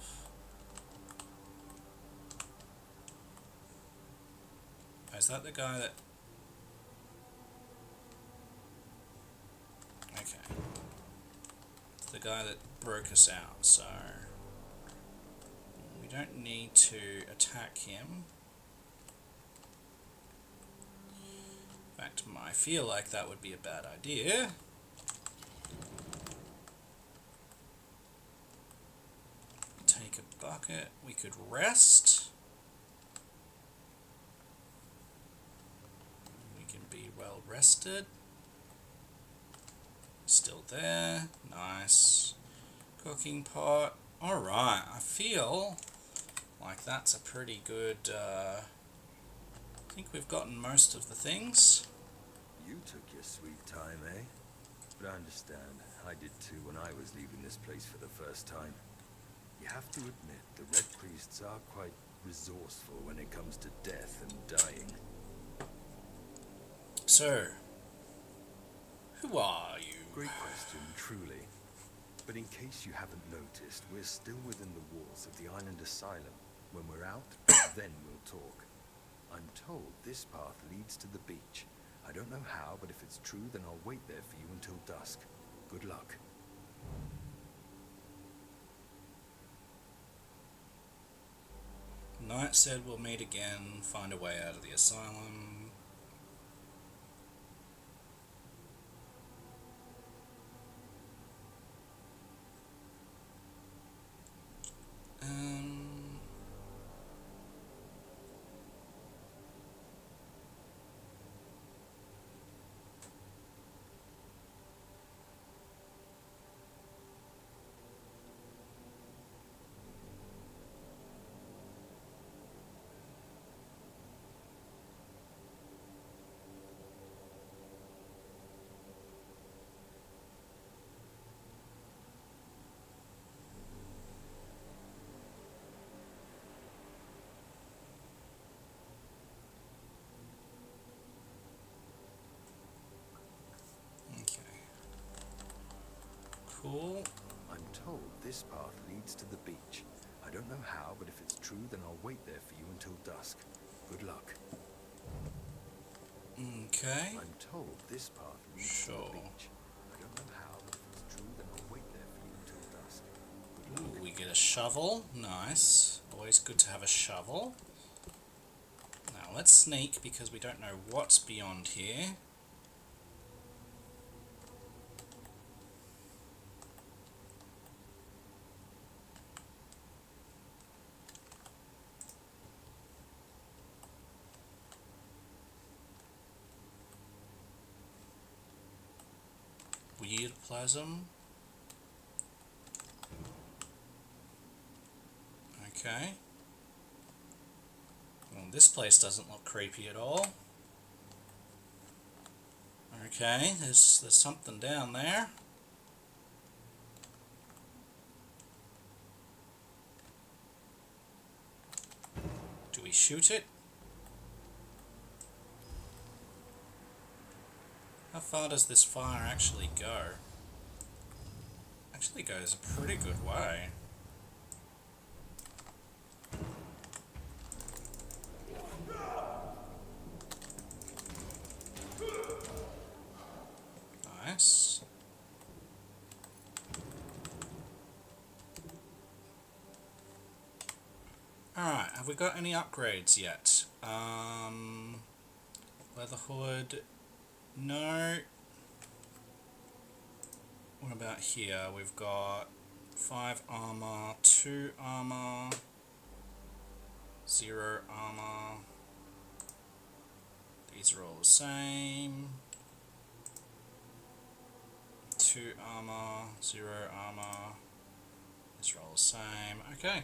is that the guy that okay. It's the guy that broke us out, so we don't need to attack him. In fact, I feel like that would be a bad idea. Take a bucket. We could rest. We can be well rested. Still there. Nice. Cooking pot. Alright, I feel like that's a pretty good... I think we've gotten most of the things. You took your sweet time, eh? But I understand. I did too when I was leaving this place for the first time. You have to admit, the Red Priests are quite resourceful when it comes to death and dying. So, who are you? Great question, truly. But in case you haven't noticed, we're still within the walls of the island asylum. When we're out, then we'll talk. I'm told this path leads to the beach. I don't know how, but if it's true, then I'll wait there for you until dusk. Good luck. knight said we'll meet again, find a way out of the asylum. Cool. I'm told this path leads to the beach. I don't know how, but if it's true, then I'll wait there for you until dusk. Good luck. Okay. I'm told this path leads to the beach. I don't know how, but if it's true, then I'll wait there for you until dusk. Good luck. Ooh, we get a shovel. Nice. Always good to have a shovel. Now let's sneak because we don't know what's beyond here. Weird plasm. Okay. Well, this place doesn't look creepy at all. Okay, there's something down there. Do we shoot it? How far does this fire actually go? Actually goes a pretty good way. Nice. Alright, have we got any upgrades yet? Leather hood. No. What about here? We've got 5 armor, 2 armor, 0 armor. These are all the same. 2 armor, 0 armor. These are all the same. Okay.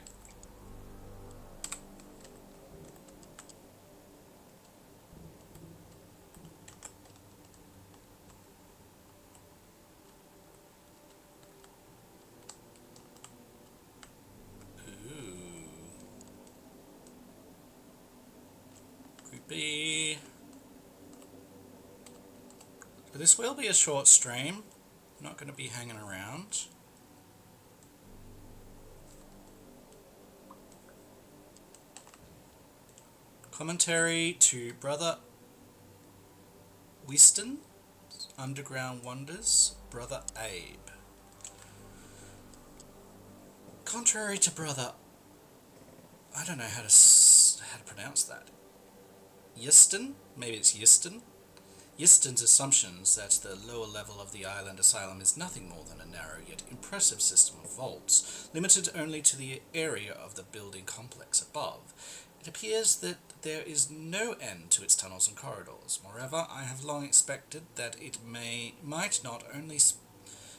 This will be a short stream. I'm not going to be hanging around. Commentary to Brother Weston, Underground Wonders, Brother Abe. Contrary to Brother, I don't know how to pronounce that. Yiston? Maybe it's Yiston? Yiston's assumptions that the lower level of the island asylum is nothing more than a narrow yet impressive system of vaults, limited only to the area of the building complex above. It appears that there is no end to its tunnels and corridors. Moreover, I have long expected that it might not only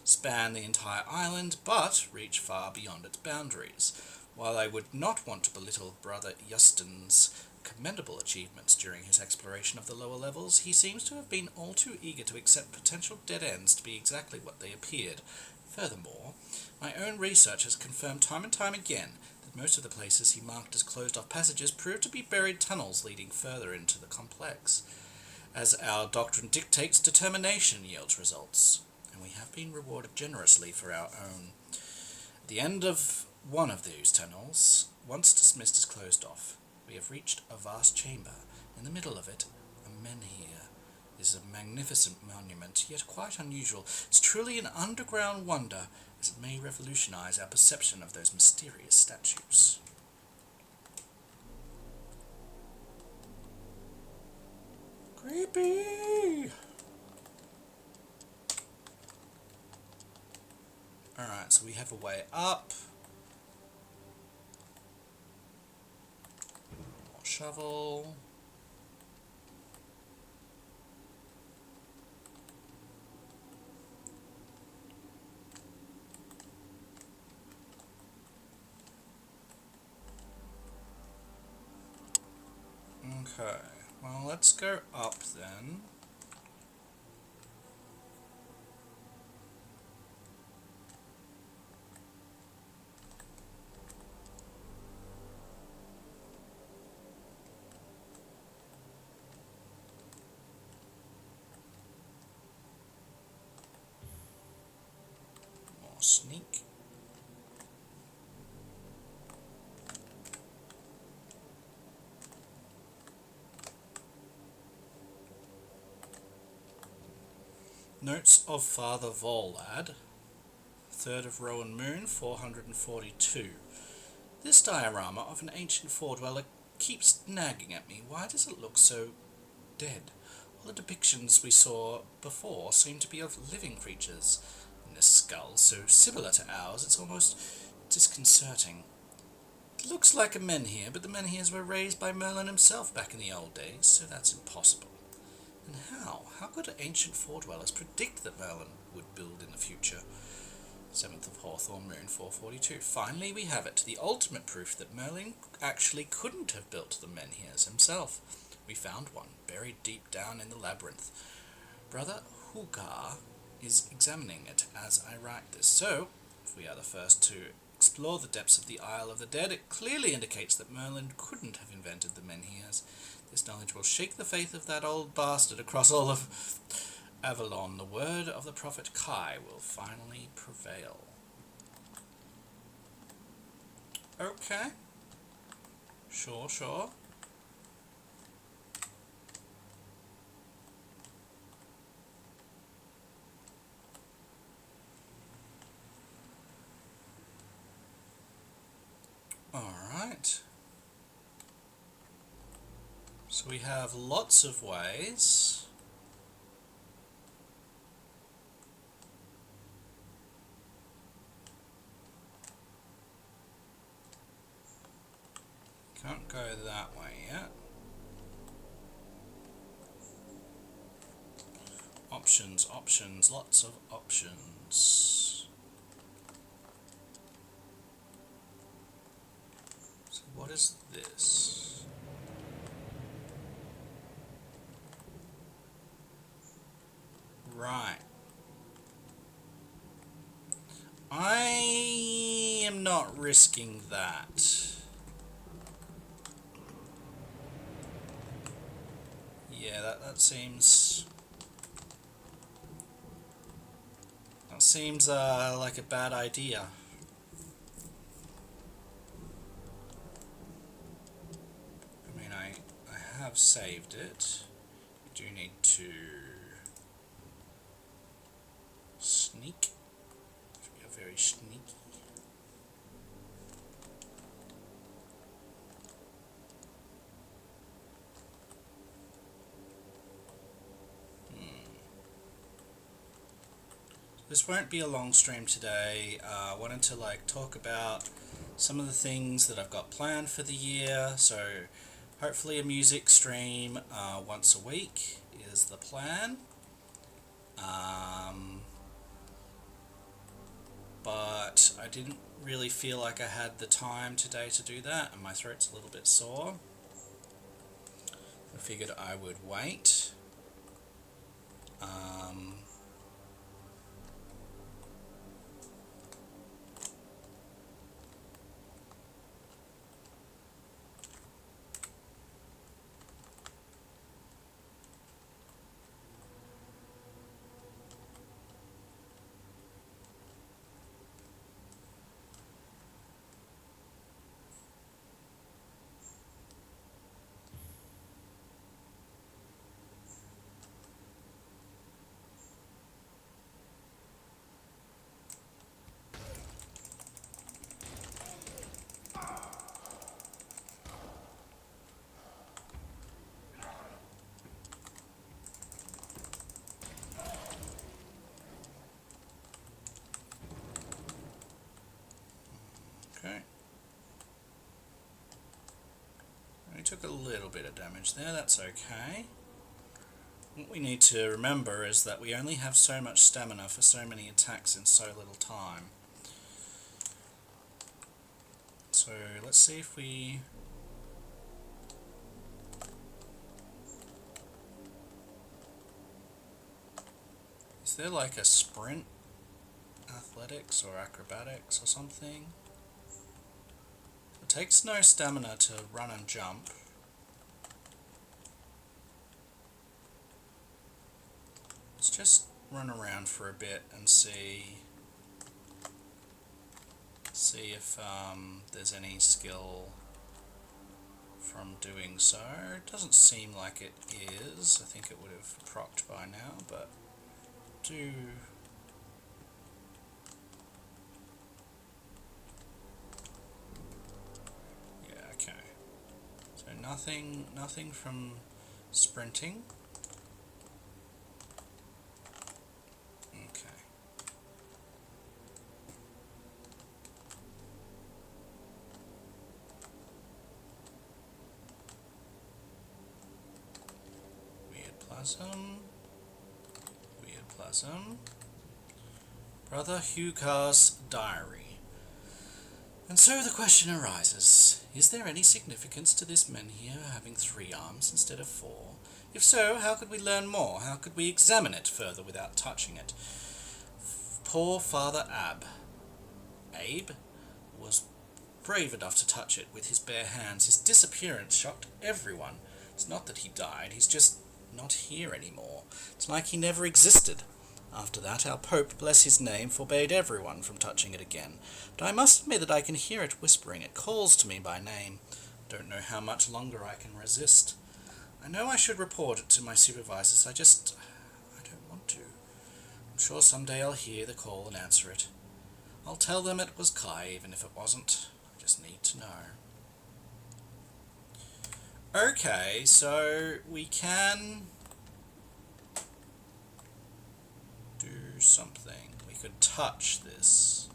span the entire island, but reach far beyond its boundaries. While I would not want to belittle Brother Yustin's commendable achievements during his exploration of the lower levels, he seems to have been all too eager to accept potential dead ends to be exactly what they appeared. Furthermore, my own research has confirmed time and time again that most of the places he marked as closed-off passages proved to be buried tunnels leading further into the complex. As our doctrine dictates, determination yields results, and we have been rewarded generously for our own. At the end of one of these tunnels, once dismissed as closed off, we have reached a vast chamber. In the middle of it, a menhir is a magnificent monument, yet quite unusual. It's truly an underground wonder, as it may revolutionize our perception of those mysterious statues. Creepy! Alright, so we have a way up. More shovel. Okay, well, let's go up then. More sneak. Notes of Father Volad, 3rd of Rowan Moon, 442. This diorama of an ancient Ford dweller keeps nagging at me. Why does it look so dead? All the depictions we saw before seem to be of living creatures, and this skull, so similar to ours, it's almost disconcerting. It looks like a menhir, but the menhirs were raised by Merlin himself back in the old days, so that's impossible. And how? How could ancient Ford dwellers predict that Merlin would build in the future? 7th of Hawthorn Moon, 442. Finally we have it, the ultimate proof that Merlin actually couldn't have built the menhirs himself. We found one, buried deep down in the labyrinth. Brother Hugar is examining it as I write this, so if we are the first to explore the depths of the Isle of the Dead, it clearly indicates that Merlin couldn't have invented the menhirs. This knowledge will shake the faith of that old bastard across all of Avalon. The word of the prophet Kai will finally prevail. Okay. Sure. Alright. So we have lots of ways. Can't go that way yet. Options, lots of options. So what is this? Right. I am not risking that. Yeah, that seems like a bad idea. I mean, I have saved it. I do need to sneak. We are very sneaky. This won't be a long stream today. I wanted to talk about some of the things that I've got planned for the year. So hopefully a music stream once a week is the plan. But I didn't really feel like I had the time today to do that, and my throat's a little bit sore. I figured I would wait. took a little bit of damage there, that's okay. What we need to remember is that we only have so much stamina for so many attacks in so little time. So let's see if we... Is there like a sprint athletics or acrobatics or something? It takes no stamina to run and jump. Let's just run around for a bit and see if there's any skill from doing so. It doesn't seem like it is. I think it would have procced by now, but yeah, okay. So nothing from sprinting. Okay. Weird plasm. Weird plasm. Brother Hugar's diary. And so the question arises, is there any significance to this menhir having 3 arms instead of 4? If so, how could we learn more? How could we examine it further without touching it? Poor Father Abe was brave enough to touch it with his bare hands. His disappearance shocked everyone. It's not that he died, he's just not here anymore. It's like he never existed. After that, our Pope, bless his name, forbade everyone from touching it again. But I must admit that I can hear it whispering. It calls to me by name. Don't know how much longer I can resist. I know I should report it to my supervisors. I don't want to. I'm sure someday I'll hear the call and answer it. I'll tell them it was Kai, even if it wasn't. I just need to know. Okay, so we can do something. We could touch this.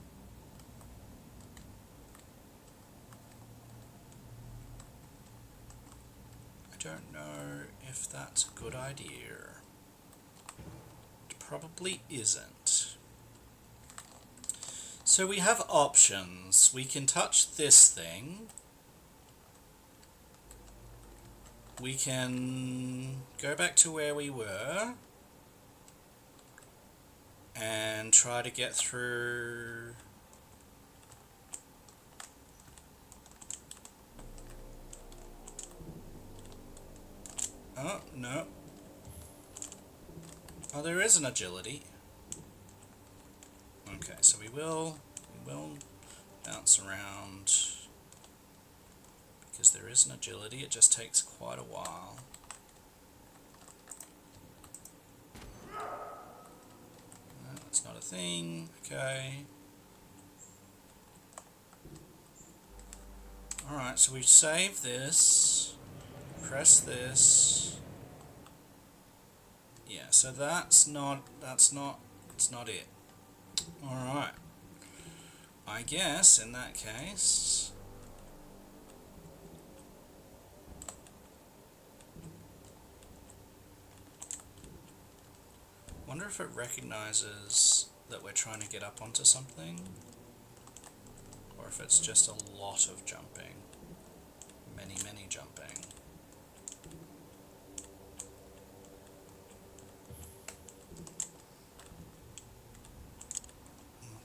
I don't know if that's a good idea. It probably isn't. So we have options. We can touch this thing. We can go back to where we were and try to get through. Oh, no. Oh, there is an agility. Okay, so we will bounce around because there is an agility. It just takes quite a while. No, that's not a thing. Okay. Alright, so we save this. Press this. Yeah, so it's not it. Alright. I guess in that case wonder if it recognizes that we're trying to get up onto something, or if it's just a lot of jumping. Many jumping.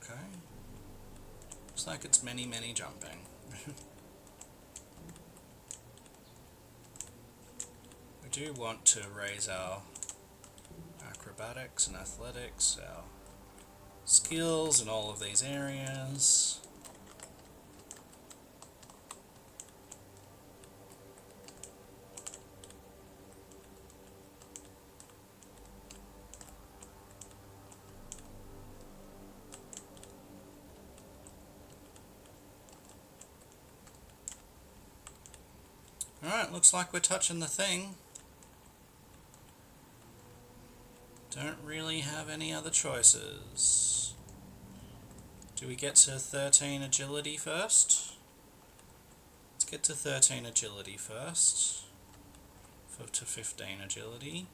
Okay. Looks like it's many jumping. We do want to raise our acrobatics and athletics, our skills in all of these areas. Alright, looks like we're touching the thing. Don't really have any other choices. Do we get to 13 agility first? Let's get to 13 agility first. To 15 agility.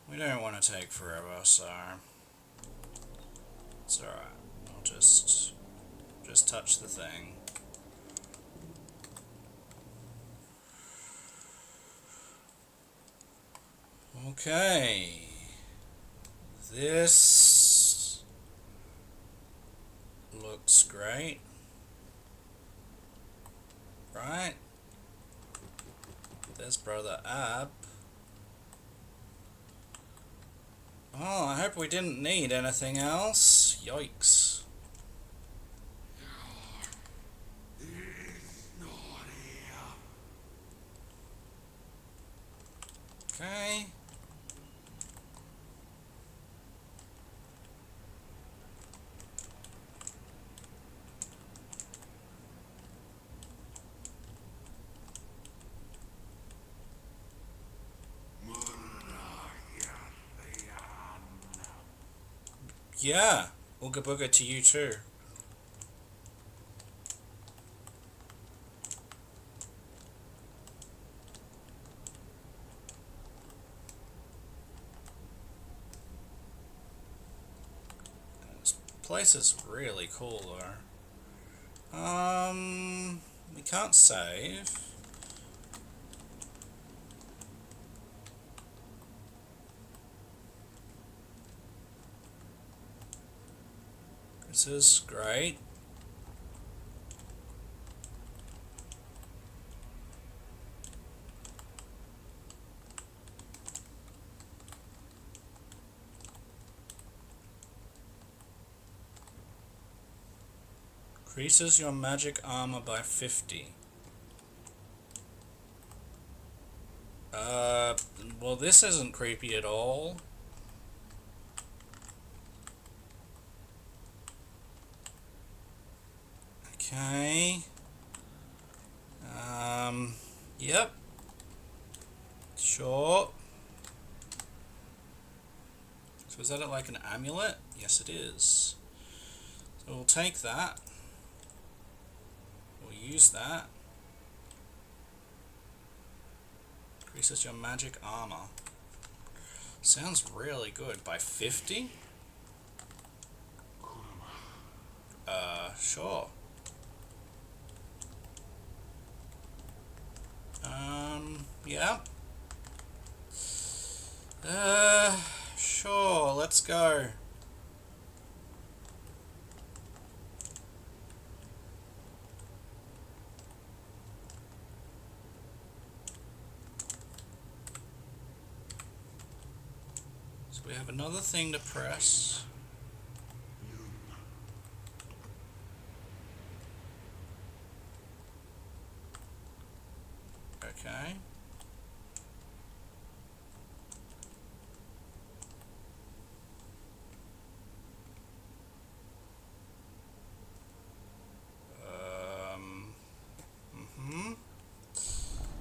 We don't want to take forever, so it's alright. I'll just touch the thing. Okay. This looks great. Right? There's Brother Ab. Oh, I hope we didn't need anything else. Yikes. Okay. Yeah, Ooga Booga to you too. This place is really cool though. We can't save. This is great. Increases your magic armor by 50. Well, this isn't creepy at all. Okay. Yep. Sure. So is that like an amulet? Yes, it is. So we'll take that. We'll use that. Increases your magic armor. Sounds really good. By 50? Sure. Yeah. Sure, let's go. So we have another thing to press. Okay.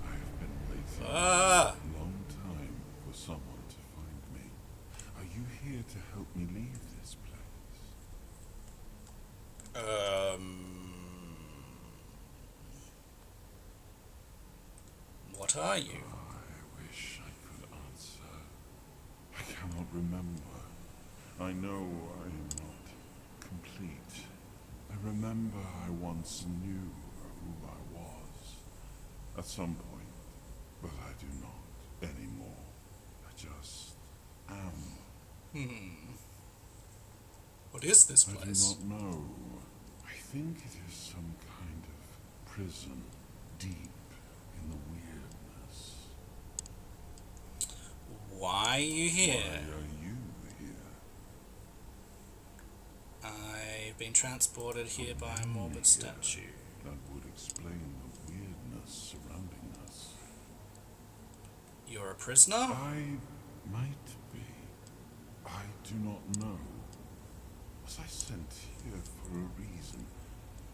I've been waiting Ah! a long time for someone to find me. Are you here to help me leave this place? What are you? I wish I could answer. I cannot remember. I know I am not complete. I remember I once knew who I was. At some point, but I do not anymore. I just am. What is this I do place? not know. I think it is some kind of prison deep in the weirdness. Why are you here? Why are you here? You've been transported here by a morbid statue. That would explain the weirdness surrounding us. You're a prisoner? I might be. I do not know. Was I sent here for a reason?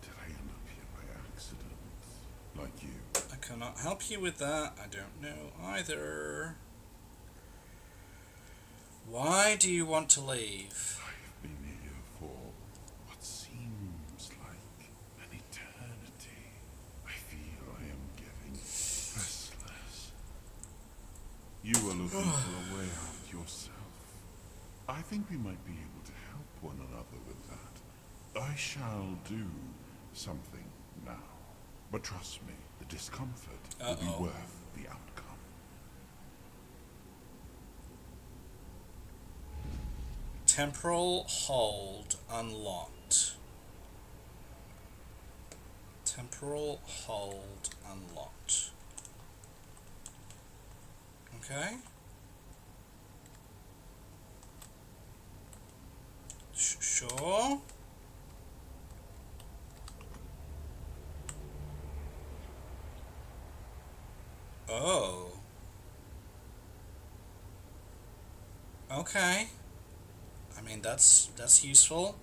Did I end up here by accident? Like you? I cannot help you with that. I don't know either. Why do you want to leave? I've been here for what seems like an eternity. I feel I am getting restless. You are looking for a way out yourself. I think we might be able to help one another with that. I shall do something now. But trust me, the discomfort will be worth the outcome. Temporal hold unlocked. Temporal hold unlocked. Okay. Sure. Oh. Okay. I mean, that's useful.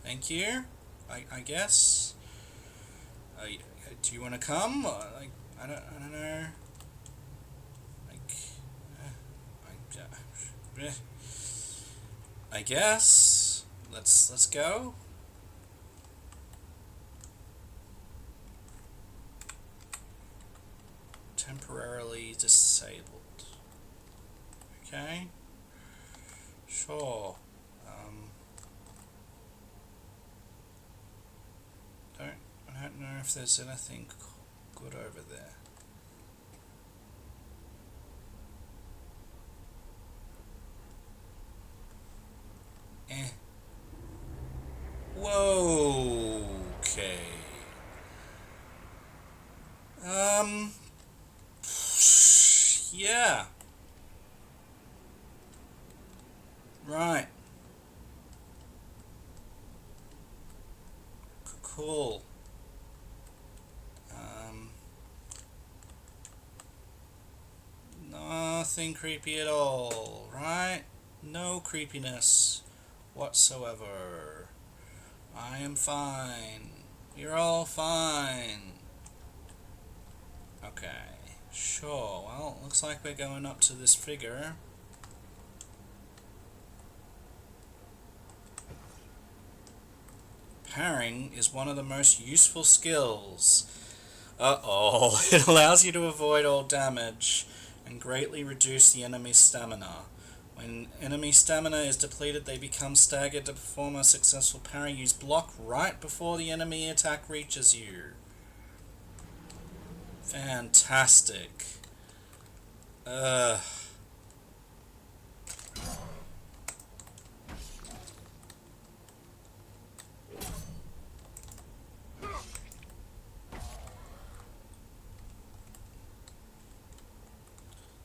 Thank you. I guess. Do you want to come? Like, I don't know. Like, I guess. Let's go. Temporarily disabled. Okay. Sure. I don't know if there's anything good over there. Whoa. Okay. Yeah. Right. Cool. Nothing creepy at all, right? No creepiness whatsoever. I am fine. You're all fine. Okay. Sure. Well, looks like we're going up to this figure. Parrying is one of the most useful skills. Uh-oh. It allows you to avoid all damage and greatly reduce the enemy's stamina. When enemy stamina is depleted, they become staggered. To perform a successful parry, use block right before the enemy attack reaches you. Fantastic.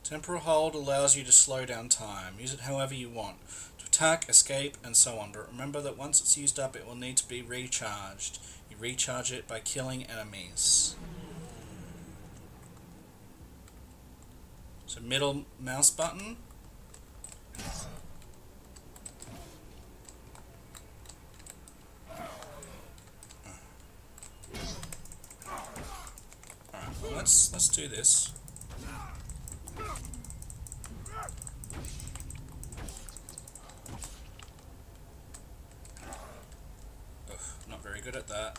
Temporal hold allows you to slow down time. Use it however you want. To attack, escape, and so on. But remember that once it's used up, it will need to be recharged. You recharge it by killing enemies. So middle mouse button. Alright, well let's do this. Not very good at that.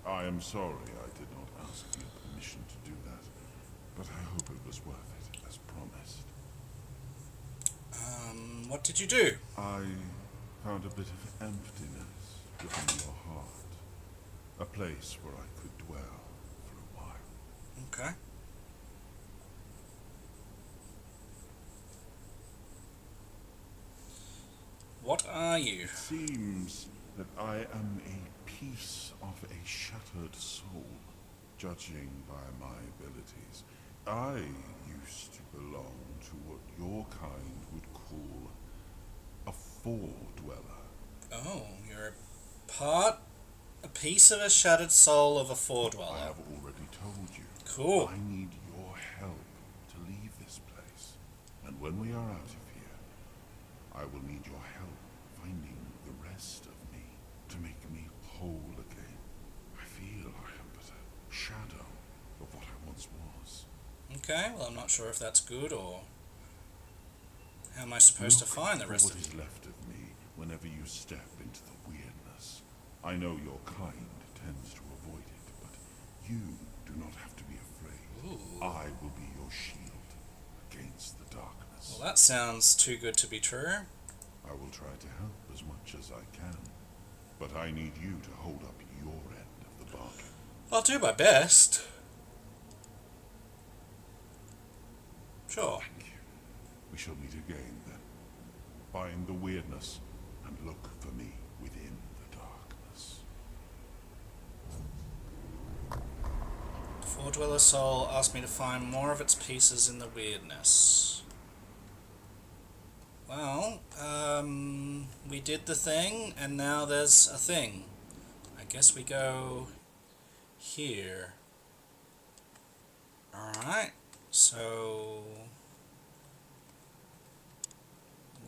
I am sorry I did not ask your permission to do that, but I hope it was worth it, as promised. What did you do? I found a bit of emptiness within your heart. A place where I could dwell for a while. Okay. What are you? It seems that I am a piece of a shattered soul, judging by my abilities, I used to belong to what your kind would call a four-dweller. Oh, you're a piece of a shattered soul of a I four-dweller. have already told you. Cool. I need your help to leave this place. And when we are out of here, I will need your help finding the rest of me to make me whole again. I feel I am but a shadow of what I once was. Okay, well, I'm not sure if that's good or how am I supposed to find the rest what of is you? left of me whenever you step into the weirdness. I know your kind tends to avoid it, but you do not have to be afraid. Ooh. I will be your shield against the darkness. Well, that sounds too good to be true. I will try to help as much as I can, but I need you to hold up your end of the bargain. I'll do my best. Sure. Thank you. We shall meet again then. Find the weirdness and look for me within the darkness. The Four-Dweller Soul asked me to find more of its pieces in the weirdness. Well, we did the thing, and now there's a thing. I guess we go here. Alright, so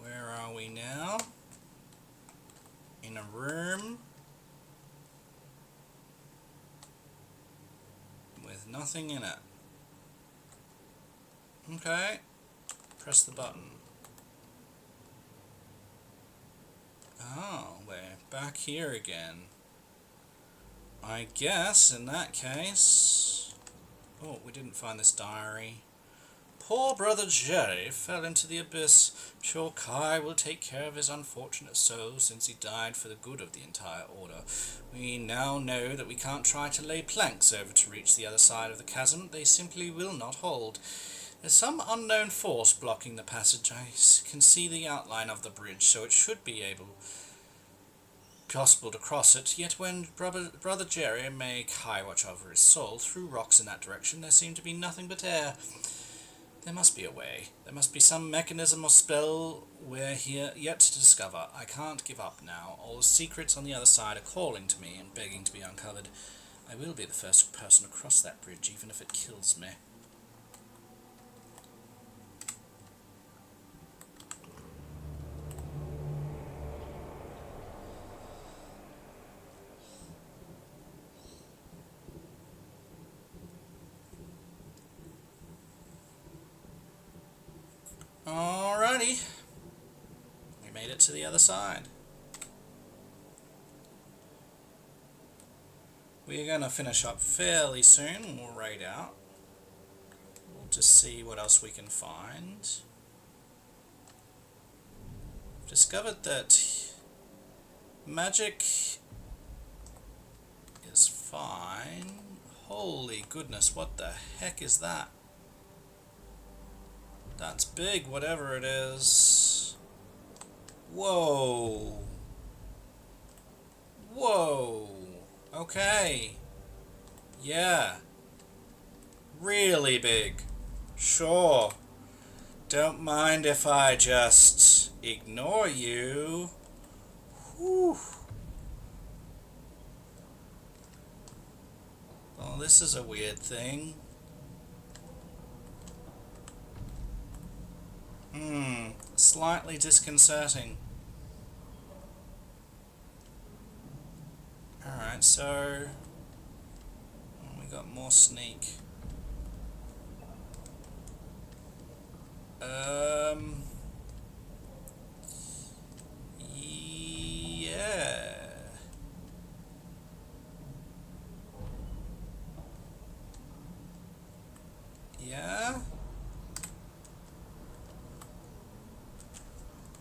where are we now? In a room with nothing in it. Okay, press the button. Oh, we're back here again. I guess in that case... Oh, we didn't find this diary. Poor brother Jerry fell into the abyss. Sure Kai will take care of his unfortunate soul since he died for the good of the entire order. We now know that we can't try to lay planks over to reach the other side of the chasm. They simply will not hold. There's some unknown force blocking the passage. I can see the outline of the bridge, so it should be possible to cross it. Yet when brother Jerry made Kai watch over his soul threw rocks in that direction, there seemed to be nothing but air. There must be a way. There must be some mechanism or spell we're here yet to discover. I can't give up now. All the secrets on the other side are calling to me and begging to be uncovered. I will be the first person to cross that bridge, even if it kills me. Alrighty. We made it to the other side. We're going to finish up fairly soon. We'll raid out. We'll just see what else we can find. Discovered that magic is fine. Holy goodness, what the heck is that? That's big, whatever it is. Whoa. Whoa. Okay. Yeah. Really big. Sure. Don't mind if I just ignore you. Whew. Well, this is a weird thing. Slightly disconcerting. Alright, so we got more sneak. Yeah. Yeah?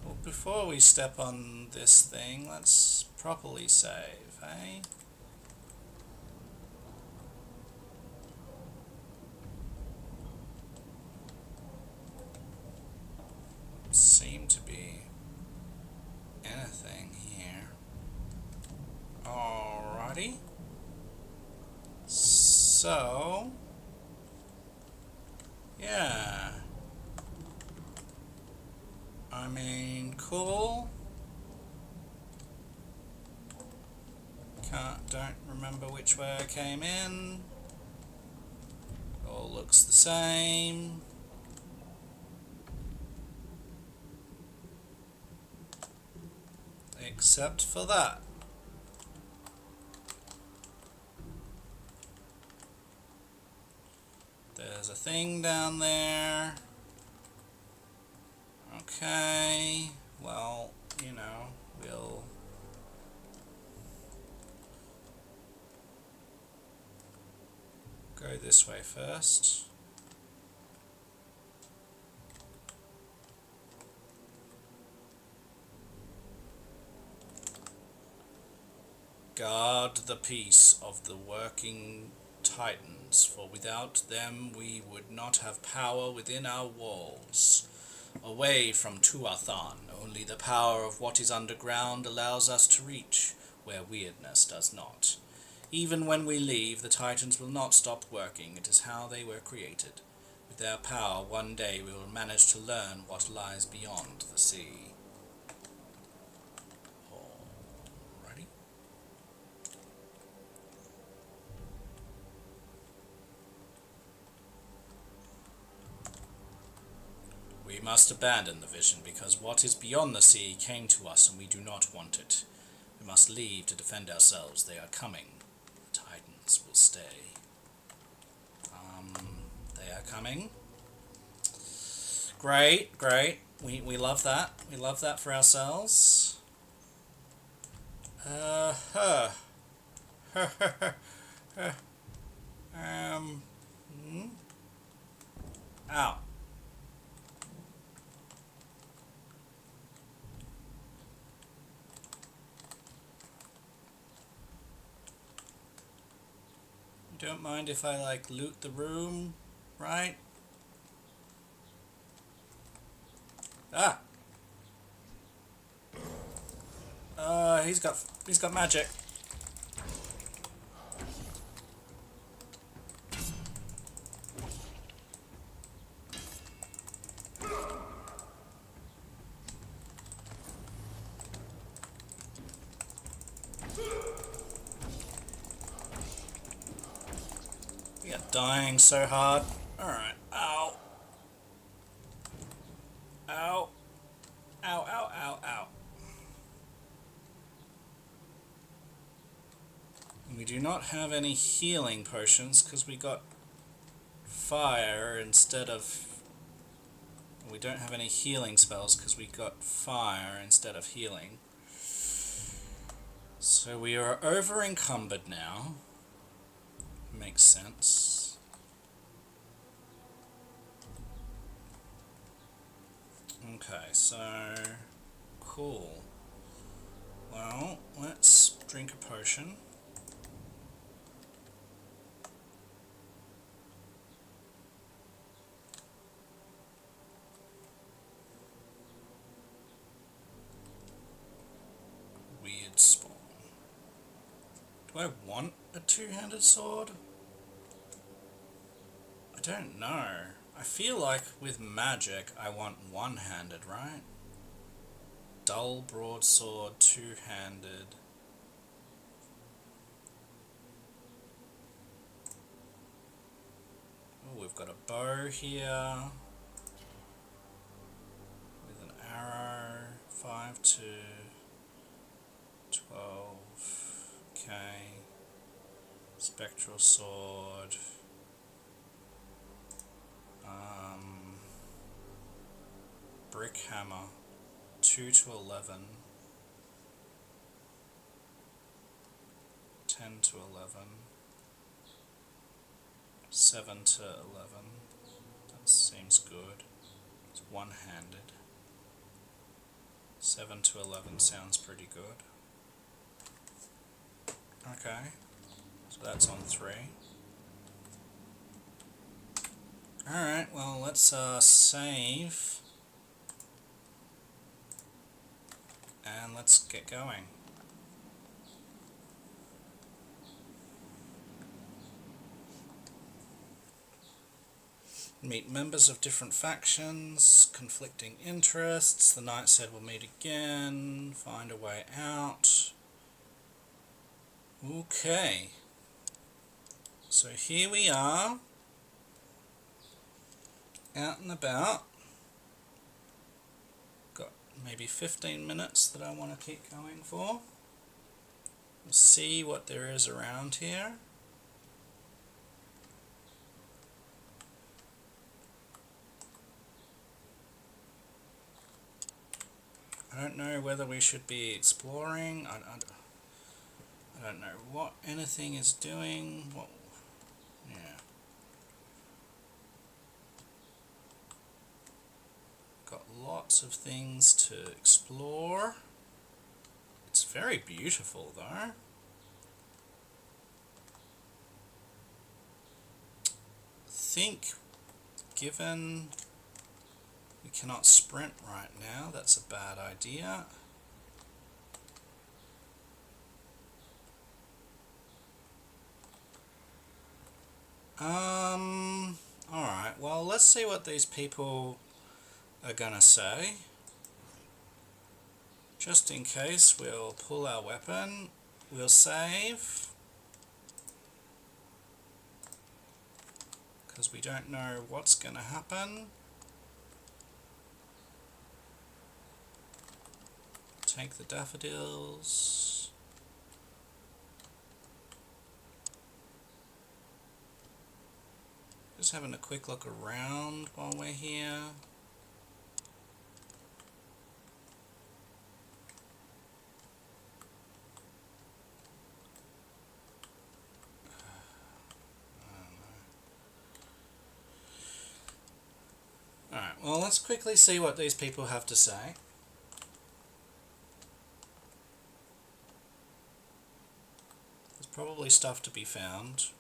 Well, before we step on this thing, let's properly save, eh? Seem to be anything here. Alrighty. So So, yeah. I mean, cool. Don't remember which way I came in. All looks the same. Except for that. There's a thing down there. Okay. Well, you know, we'll... go this way first. Guard the peace of the working Titans, for without them we would not have power within our walls. Away from Tuathan, only the power of what is underground allows us to reach where weirdness does not. Even when we leave, the Titans will not stop working. It is how they were created. With their power, one day we will manage to learn what lies beyond the sea. Alrighty. We must abandon the vision, because what is beyond the sea came to us and we do not want it. We must leave to defend ourselves. They are coming. The Titans will stay. They are coming. Great, great. We love that. We love that for ourselves. Ow. You don't mind if I, like, loot the room, right? Ah! He's got magic. We are dying so hard. Alright. Ow. Ow. Ow, ow, ow, ow. We do not have any healing potions because we got fire instead of... We don't have any healing spells because we got fire instead of healing. So we are over encumbered now. Makes sense. Okay, so... Cool. Well, let's drink a potion. Weird spawn. Do I want a two-handed sword? I don't know. I feel like with magic I want one-handed, right? Dull broadsword, two-handed. Oh, we've got a bow here with an arrow. 5 to 12. Okay. Spectral sword. Brick hammer. 2 to 11. 10 to 11. 7 to 11. That seems good. It's one-handed. 7 to 11 sounds pretty good. Okay. So that's on 3. Alright, well let's save. And let's get going. Meet members of different factions, conflicting interests. The knight said we'll meet again. Find a way out. Okay. So here we are. Out and about. Got maybe 15 minutes that I want to keep going for. We'll see what there is around here. I don't know whether we should be exploring. I don't know what anything is doing. What? Yeah. Got lots of things to explore. It's very beautiful though. I think given we cannot sprint right now, that's a bad idea. Alright, well, let's see what these people are gonna say. Just in case, we'll pull our weapon, we'll save, because we don't know what's gonna happen. Take the daffodils. Just having a quick look around while we're here. Alright, well, let's quickly see what these people have to say. There's probably stuff to be found,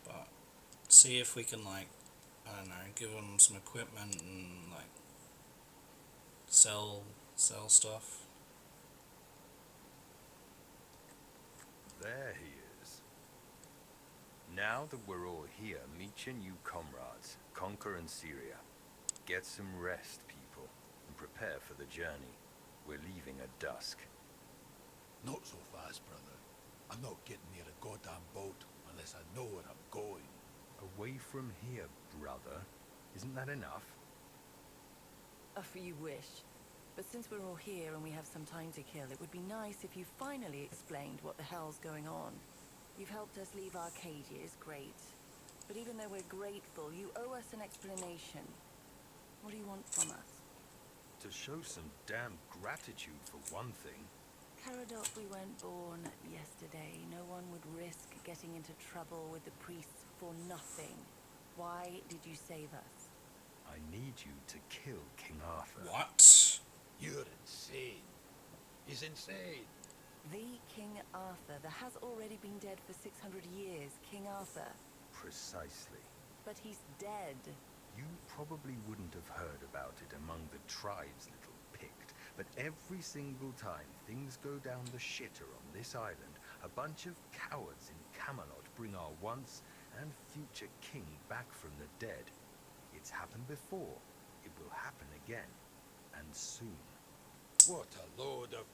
but see if we can, like, I don't know, give them some equipment and, like, sell stuff. There he is. Now that we're all here, meet your new comrades, Conquer and Syria. Get some rest, people, and prepare for the journey. We're leaving at dusk. Not so fast, brother. I'm not getting near a goddamn boat unless I know where I'm going. Away from here, brother. Isn't that enough? You wish. But since we're all here and we have some time to kill, it would be nice if you finally explained what the hell's going on. You've helped us leave Arcadia, is great. But even though we're grateful, you owe us an explanation. What do you want from us? To show some damn gratitude for one thing. Caradoc, we weren't born yesterday. No one would risk getting into trouble with the priests for nothing. Why did you save us? I need you to kill King Arthur. What? You're insane. He's insane. The King Arthur that has already been dead for 600 years. King Arthur. Precisely. But he's dead. You probably wouldn't have heard about it among the tribes, little Pict, but every single time things go down the shitter on this island, a bunch of cowards in Camelot bring our once and future king back from the dead. It's happened before. It will happen again. And soon. What a load of...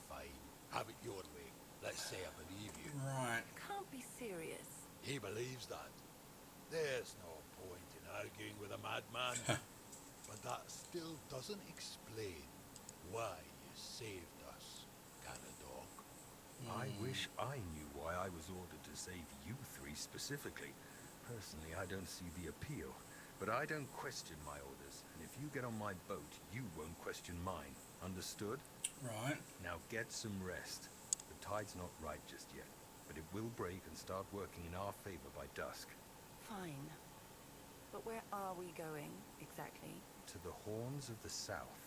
fine. Have it your way. Let's say I believe you. Right. Can't be serious. He believes that. There's no point in arguing with a madman. But that still doesn't explain why you saved us, Caradoc. I wish I knew why I was ordered to save you three specifically. Personally, I don't see the appeal. But I don't question my orders, and if you get on my boat, you won't question mine. Understood? Right. Now get some rest. The tide's not right just yet, but it will break and start working in our favor by dusk. Fine. But where are we going, exactly? To the Horns of the South.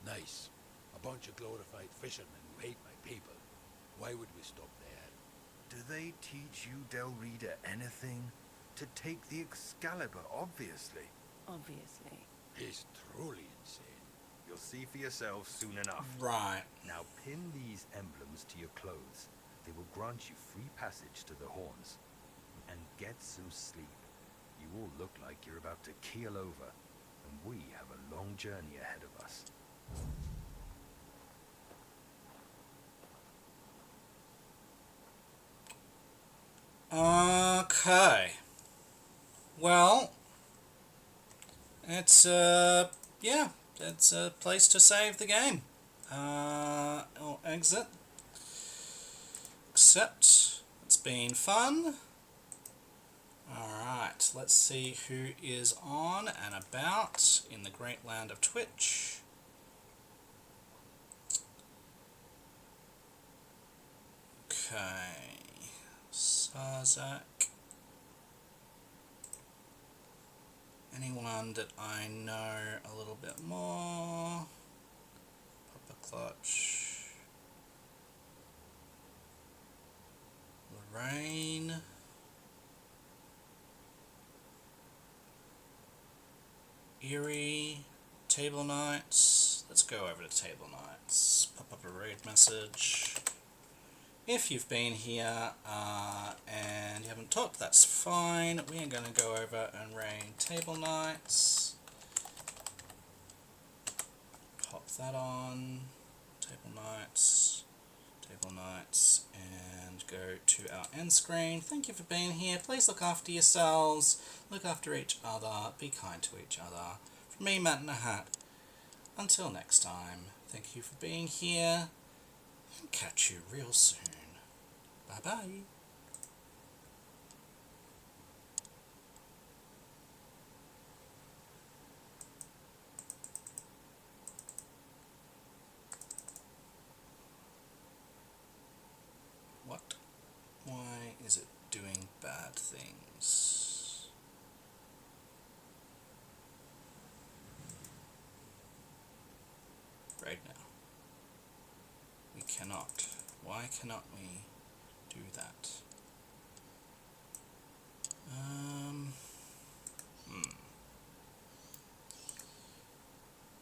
Nice. A bunch of glorified fishermen who hate my people. Why would we stop there? Do they teach you, Del Rita, anything? To take the Excalibur, obviously. Obviously. He's truly insane. You'll see for yourselves soon enough. Right. Now pin these emblems to your clothes. They will grant you free passage to the Horns. And get some sleep. You all look like you're about to keel over, and we have a long journey ahead of us. Okay. Well, it's yeah, it's a place to save the game. Or exit. Accept. It's been fun. Alright, let's see who is on and about in the great land of Twitch. Okay. Sarzak. Anyone that I know a little bit more? Papa Clutch. Lorraine. Eerie. Table Knights. Let's go over to Table Knights. Pop up a raid message. If you've been here and you haven't talked, that's fine. We are going to go over and raid Table Knights. Pop that on. Table Knights. Table Knights. And go to our end screen. Thank you for being here. Please look after yourselves. Look after each other. Be kind to each other. From me, Matt in a Hat. Until next time, thank you for being here. And catch you real soon. Bye-bye. What? Why is it doing bad things? Right now. We cannot. Why cannot we do that?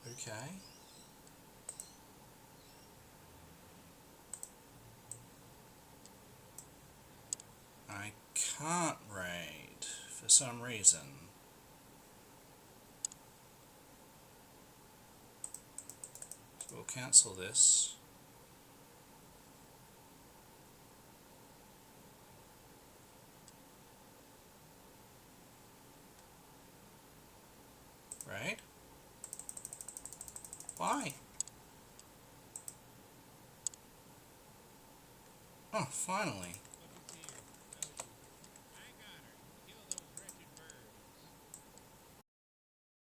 Okay. I can't raid for some reason. So we'll cancel this. Right? Why? Oh, finally.